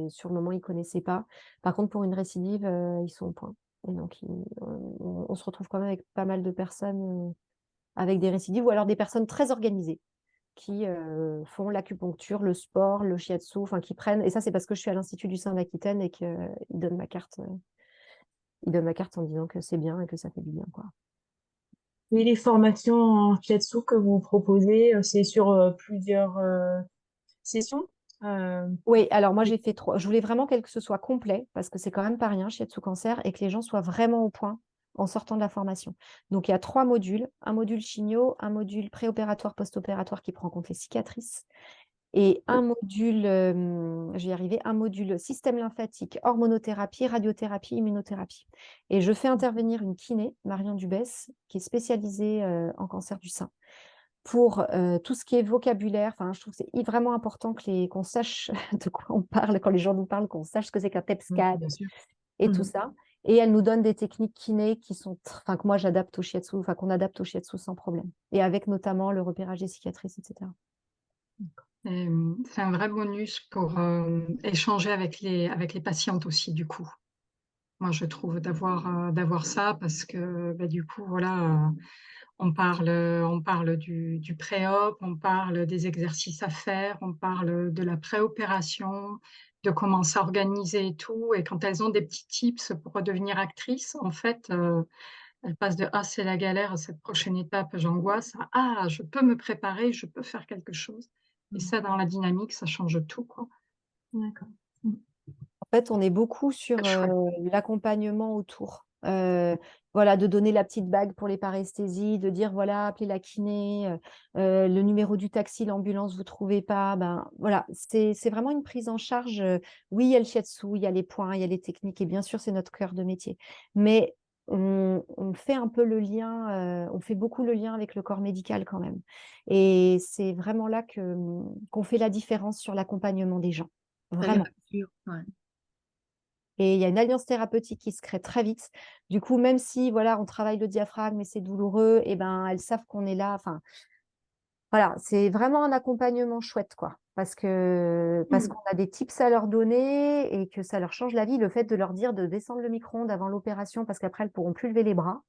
sur le moment, ils ne connaissaient pas. Par contre, pour une récidive, ils sont au point. Et donc, on se retrouve quand même avec pas mal de personnes avec des récidives ou alors des personnes très organisées. qui font l'acupuncture, le sport, le shiatsu, enfin qui prennent, et ça c'est parce que je suis à l'Institut du sein d'Aquitaine et qu'ils donnent ma carte, ils donnent ma carte en disant que c'est bien et que ça fait du bien, quoi. Oui, les formations en shiatsu que vous proposez, c'est sur plusieurs sessions. Oui, alors moi j'ai fait 3. Je voulais vraiment que ce soit complet parce que c'est quand même pas rien, Shiatsu Cancer, et que les gens soient vraiment au point en sortant de la formation. Donc il y a 3 modules, un module chimio, un module préopératoire, post-opératoire qui prend en compte les cicatrices, et un module, je vais y arriver, un module système lymphatique, hormonothérapie, radiothérapie, immunothérapie. Et je fais intervenir une kiné, Marion Dubès, qui est spécialisée en cancer du sein, pour tout ce qui est vocabulaire. Enfin, je trouve que c'est vraiment important qu'on sache de quoi on parle quand les gens nous parlent, qu'on sache ce que c'est qu'un TEP scan Bien sûr. et tout ça. Et elle nous donne des techniques kiné qui sont, enfin, que moi j'adapte au shiatsu, enfin qu'on adapte au shiatsu sans problème. Et avec notamment le repérage des cicatrices, etc. Et, c'est un vrai bonus pour échanger avec les patientes aussi, du coup. Moi, je trouve d'avoir ça parce que bah, du coup, voilà, on parle du pré-op, on parle des exercices à faire, on parle de la préopération, de comment s'organiser et tout. Et quand elles ont des petits tips pour redevenir actrices, en fait, elles passent de ah, c'est la galère, cette prochaine étape, j'angoisse, à ah, je peux me préparer, je peux faire quelque chose. Et ça, dans la dynamique, ça change tout, quoi. D'accord. En fait, on est beaucoup sur C'est chouette. l'accompagnement autour. Voilà, de donner la petite bague pour les paresthésies, de dire voilà, appelez la kiné, le numéro du taxi, l'ambulance, vous ne trouvez pas. Ben, voilà, c'est vraiment une prise en charge. Oui, il y a le shiatsu, il y a les points, il y a les techniques, et bien sûr, c'est notre cœur de métier. Mais on fait un peu le lien, on fait beaucoup le lien avec le corps médical quand même. Et c'est vraiment là qu'on fait la différence sur l'accompagnement des gens. Vraiment. Ouais. Et il y a une alliance thérapeutique qui se crée très vite. Du coup, même si voilà, on travaille le diaphragme et c'est douloureux, et ben elles savent qu'on est là. Enfin, voilà, c'est vraiment un accompagnement chouette, quoi. Parce qu'on a des tips à leur donner et que ça leur change la vie. Le fait de leur dire de descendre le micro-ondes avant l'opération parce qu'après elles pourront plus lever les bras,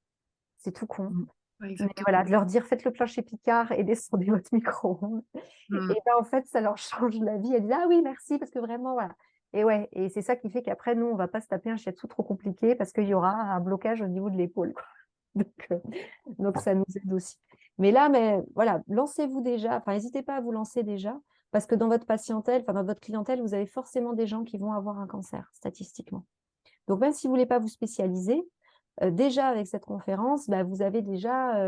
c'est tout con. Ouais, Mais exactement. voilà, de leur dire faites le plancher Picard et descendez votre micro-ondes. Et ben en fait, ça leur change la vie. Elles disent ah oui, merci, parce que vraiment, voilà. Et ouais, et c'est ça qui fait qu'après, nous, on va pas se taper un shiatsu trop compliqué parce qu'il y aura un blocage au niveau de l'épaule, quoi. Donc, ça nous aide aussi. Mais là, voilà, lancez-vous déjà, enfin, n'hésitez pas à vous lancer déjà, parce que dans votre patientèle, enfin, dans votre clientèle, vous avez forcément des gens qui vont avoir un cancer, statistiquement. Donc, même si vous ne voulez pas vous spécialiser, déjà avec cette conférence, bah, vous avez déjà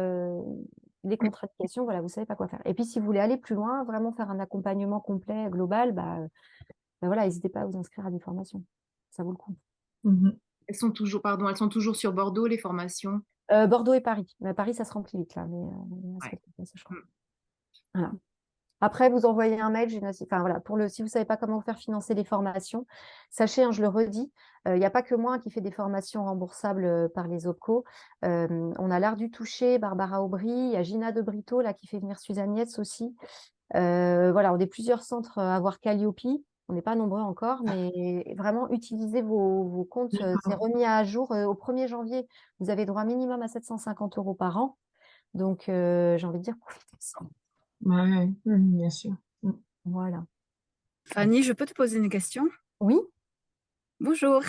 les contre-indications, voilà, vous ne savez pas quoi faire. Et puis, si vous voulez aller plus loin, vraiment faire un accompagnement complet, global, bah, voilà, n'hésitez pas à vous inscrire à des formations. Ça vaut le coup. Elles sont toujours sur Bordeaux, les formations. Bordeaux et Paris. Mais Paris, ça se remplit vite, là. Mais ça Ouais. se passe, je crois. Voilà. Après, vous envoyez un mail. Enfin, voilà, si vous ne savez pas comment faire financer les formations, sachez, hein, je le redis, il n'y a pas que moi qui fais des formations remboursables par les OPCO. On a l'Art du Toucher, Barbara Aubry, il y a Gina De Brito là, qui fait venir Suzanne Yates aussi. Voilà, on est plusieurs centres à avoir Calliope. On n'est pas nombreux encore, mais vraiment utilisez vos comptes. C'est remis à jour au 1er janvier. Vous avez droit minimum à 750 € par an. Donc, j'ai envie de dire, profitez-en. Ouais, bien sûr. Voilà. Fanny, je peux te poser une question? Oui, Bonjour.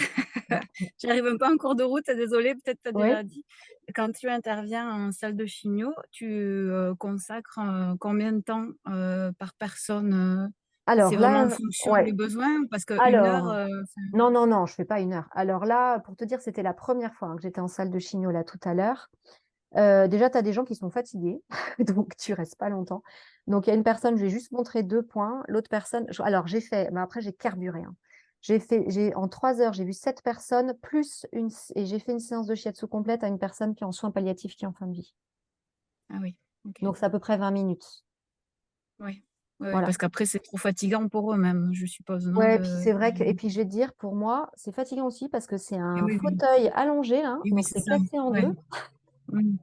J'arrive un peu en cours de route, désolée, peut-être tu as oui. déjà dit. Quand tu interviens en salle de chimio, tu consacres combien de temps par personne? Alors C'est vraiment en là, fonction ouais. des besoins? Parce qu'une heure, Alors, non, non, non, je ne fais pas 1 heure. Alors là, pour te dire, c'était la première fois que j'étais en salle de chimio là tout à l'heure. Déjà, tu as des gens qui sont fatigués, donc tu restes pas longtemps. Donc, il y a une personne, je vais juste montrer 2 points. L'autre personne, alors j'ai fait, mais après j'ai carburé, hein. En 3 heures, j'ai vu 7 personnes, et j'ai fait une séance de shiatsu complète à une personne qui est en soins palliatifs, qui est en fin de vie. Ah oui, ok. Donc, c'est à peu près 20 minutes. Oui, ouais, Voilà. parce qu'après, c'est trop fatigant pour eux-mêmes, je suppose, non? Ouais, puis c'est vrai que, et puis je vais te dire, pour moi, c'est fatigant aussi parce que c'est un Oui, oui. fauteuil allongé, là, Oui, donc c'est c'est ça. cassé en Ouais. deux. Mm.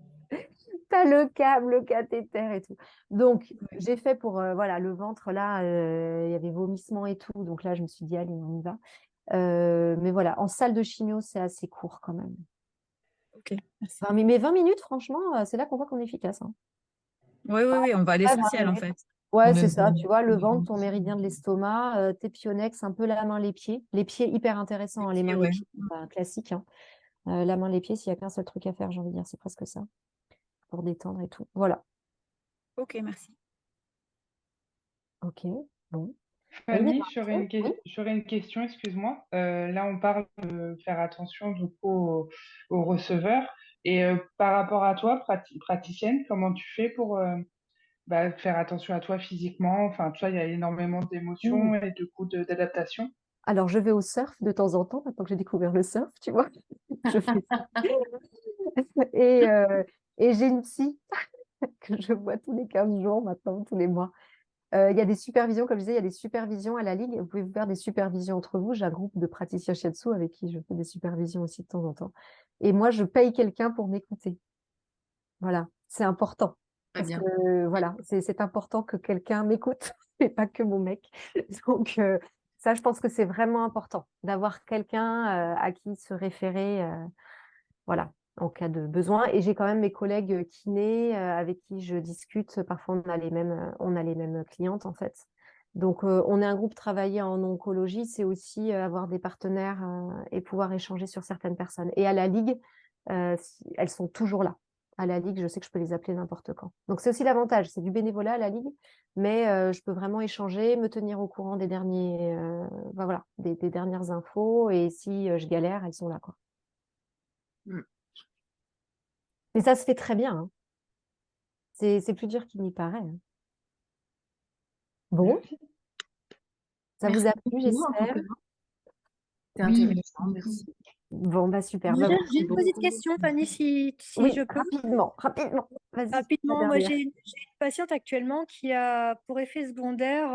T'as le câble, le cathéter et tout. Donc, j'ai fait pour voilà, le ventre, là, il y avait vomissement et tout. Donc là, je me suis dit, allez, on y va. Mais voilà, en salle de chimio, c'est assez court quand même. Ok, merci. Mais 20 minutes, franchement, c'est là qu'on voit qu'on est efficace, hein. Oui, oui, oui, on va à Ouais, 20 l'essentiel en minutes. fait. Ouais, c'est ça, tu vois, le ventre, ton méridien de l'estomac, tes pionex, un peu la main, les pieds. Les pieds, hyper intéressant, hein, les mains, les Ouais. pieds, classique. Hein. La main, les pieds, s'il n'y a qu'un seul truc à faire, j'ai envie de dire, c'est presque ça, pour détendre et tout. Voilà, Ok, merci. ok, bon. Fanny, Oui. j'aurais une question, excuse-moi. Là, on parle de faire attention du coup aux receveurs. Et par rapport à toi, praticienne, comment tu fais pour faire attention à toi physiquement? Enfin, tu vois, il y a énormément d'émotions et du coup d'adaptation. Alors, je vais au surf de temps en temps, maintenant que j'ai découvert le surf, tu vois. Je fais ça. Et j'ai une psy que je vois tous les 15 jours maintenant, tous les mois. Il y a des supervisions, comme je disais, il y a des supervisions à la Ligue. Vous pouvez vous faire des supervisions entre vous. J'ai un groupe de praticiens shiatsu avec qui je fais des supervisions aussi de temps en temps. Et moi, je paye quelqu'un pour m'écouter. Voilà, c'est important. Très Parce bien. que voilà, c'est important que quelqu'un m'écoute et pas que mon mec. Donc, ça, je pense que c'est vraiment important d'avoir quelqu'un à qui se référer. Voilà, en cas de besoin. Et j'ai quand même mes collègues kinés avec qui je discute. Parfois, on a les mêmes clientes, en fait. Donc, on est un groupe travaillé en oncologie. C'est aussi avoir des partenaires et pouvoir échanger sur certaines personnes. Et à la Ligue, elles sont toujours là. À la Ligue, je sais que je peux les appeler n'importe quand. Donc, c'est aussi l'avantage. C'est du bénévolat à la Ligue, mais je peux vraiment échanger, me tenir au courant des voilà, des dernières infos. Et si je galère, elles sont là, quoi. Et ça se fait très bien. Hein. C'est plus dur qu'il n'y paraît. Hein. Bon, ça vous a plu, j'espère. C'est Oui, intéressant, merci. Bon, bah super. Moi, Bah, j'ai merci une beaucoup. petite question, Fanny, si Oui, je peux. rapidement. Vas-y, la Rapidement, moi dernière. j'ai une patiente actuellement qui a pour effet secondaire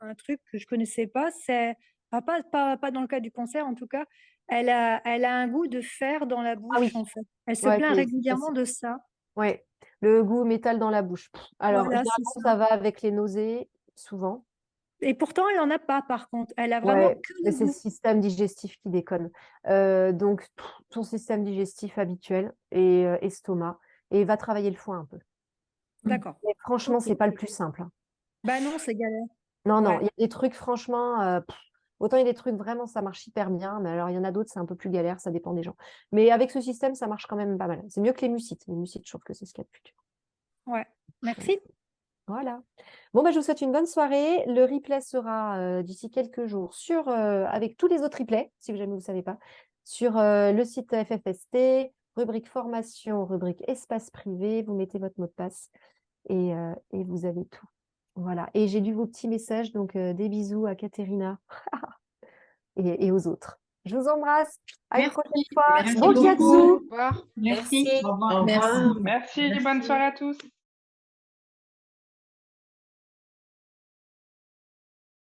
un truc que je connaissais pas, c'est pas dans le cas du cancer en tout cas, elle a un goût de fer dans la Ah bouche oui, en fait. Elle se ouais, plaint c'est régulièrement classique. de ça. Ouais, le goût métal dans la bouche. Alors, Voilà, c'est généralement, ça. ça va avec les nausées, souvent. Et pourtant, elle en a pas par contre. Elle a vraiment Ouais, que mais le c'est le goût. système digestif qui déconne. Donc, ton système digestif habituel et estomac, et va travailler le foie un peu. D'accord. Mais franchement, Ok. c'est pas le plus simple. Hein. Bah non, c'est galère. Non, Ouais. il y a des trucs, franchement, autant il y a des trucs vraiment, ça marche hyper bien, mais alors il y en a d'autres, c'est un peu plus galère, ça dépend des gens. Mais avec ce système, ça marche quand même pas mal. C'est mieux que les mucites. Les mucites, je trouve que c'est ce qu'il y a de plus dur. Ouais. Merci. Voilà. Bon, bah, je vous souhaite une bonne soirée. Le replay sera d'ici quelques jours avec tous les autres replays, si jamais vous ne savez pas, sur le site FFST, rubrique formation, rubrique espace privé. Vous mettez votre mot de passe et vous avez tout. Voilà. Et j'ai lu vos petits messages, donc des bisous à Katerina et aux autres. Je vous embrasse. À une prochaine fois. Merci Bon beaucoup. shiatsu. Au revoir. Merci. Au revoir. Merci. Merci, bonne soirée à tous.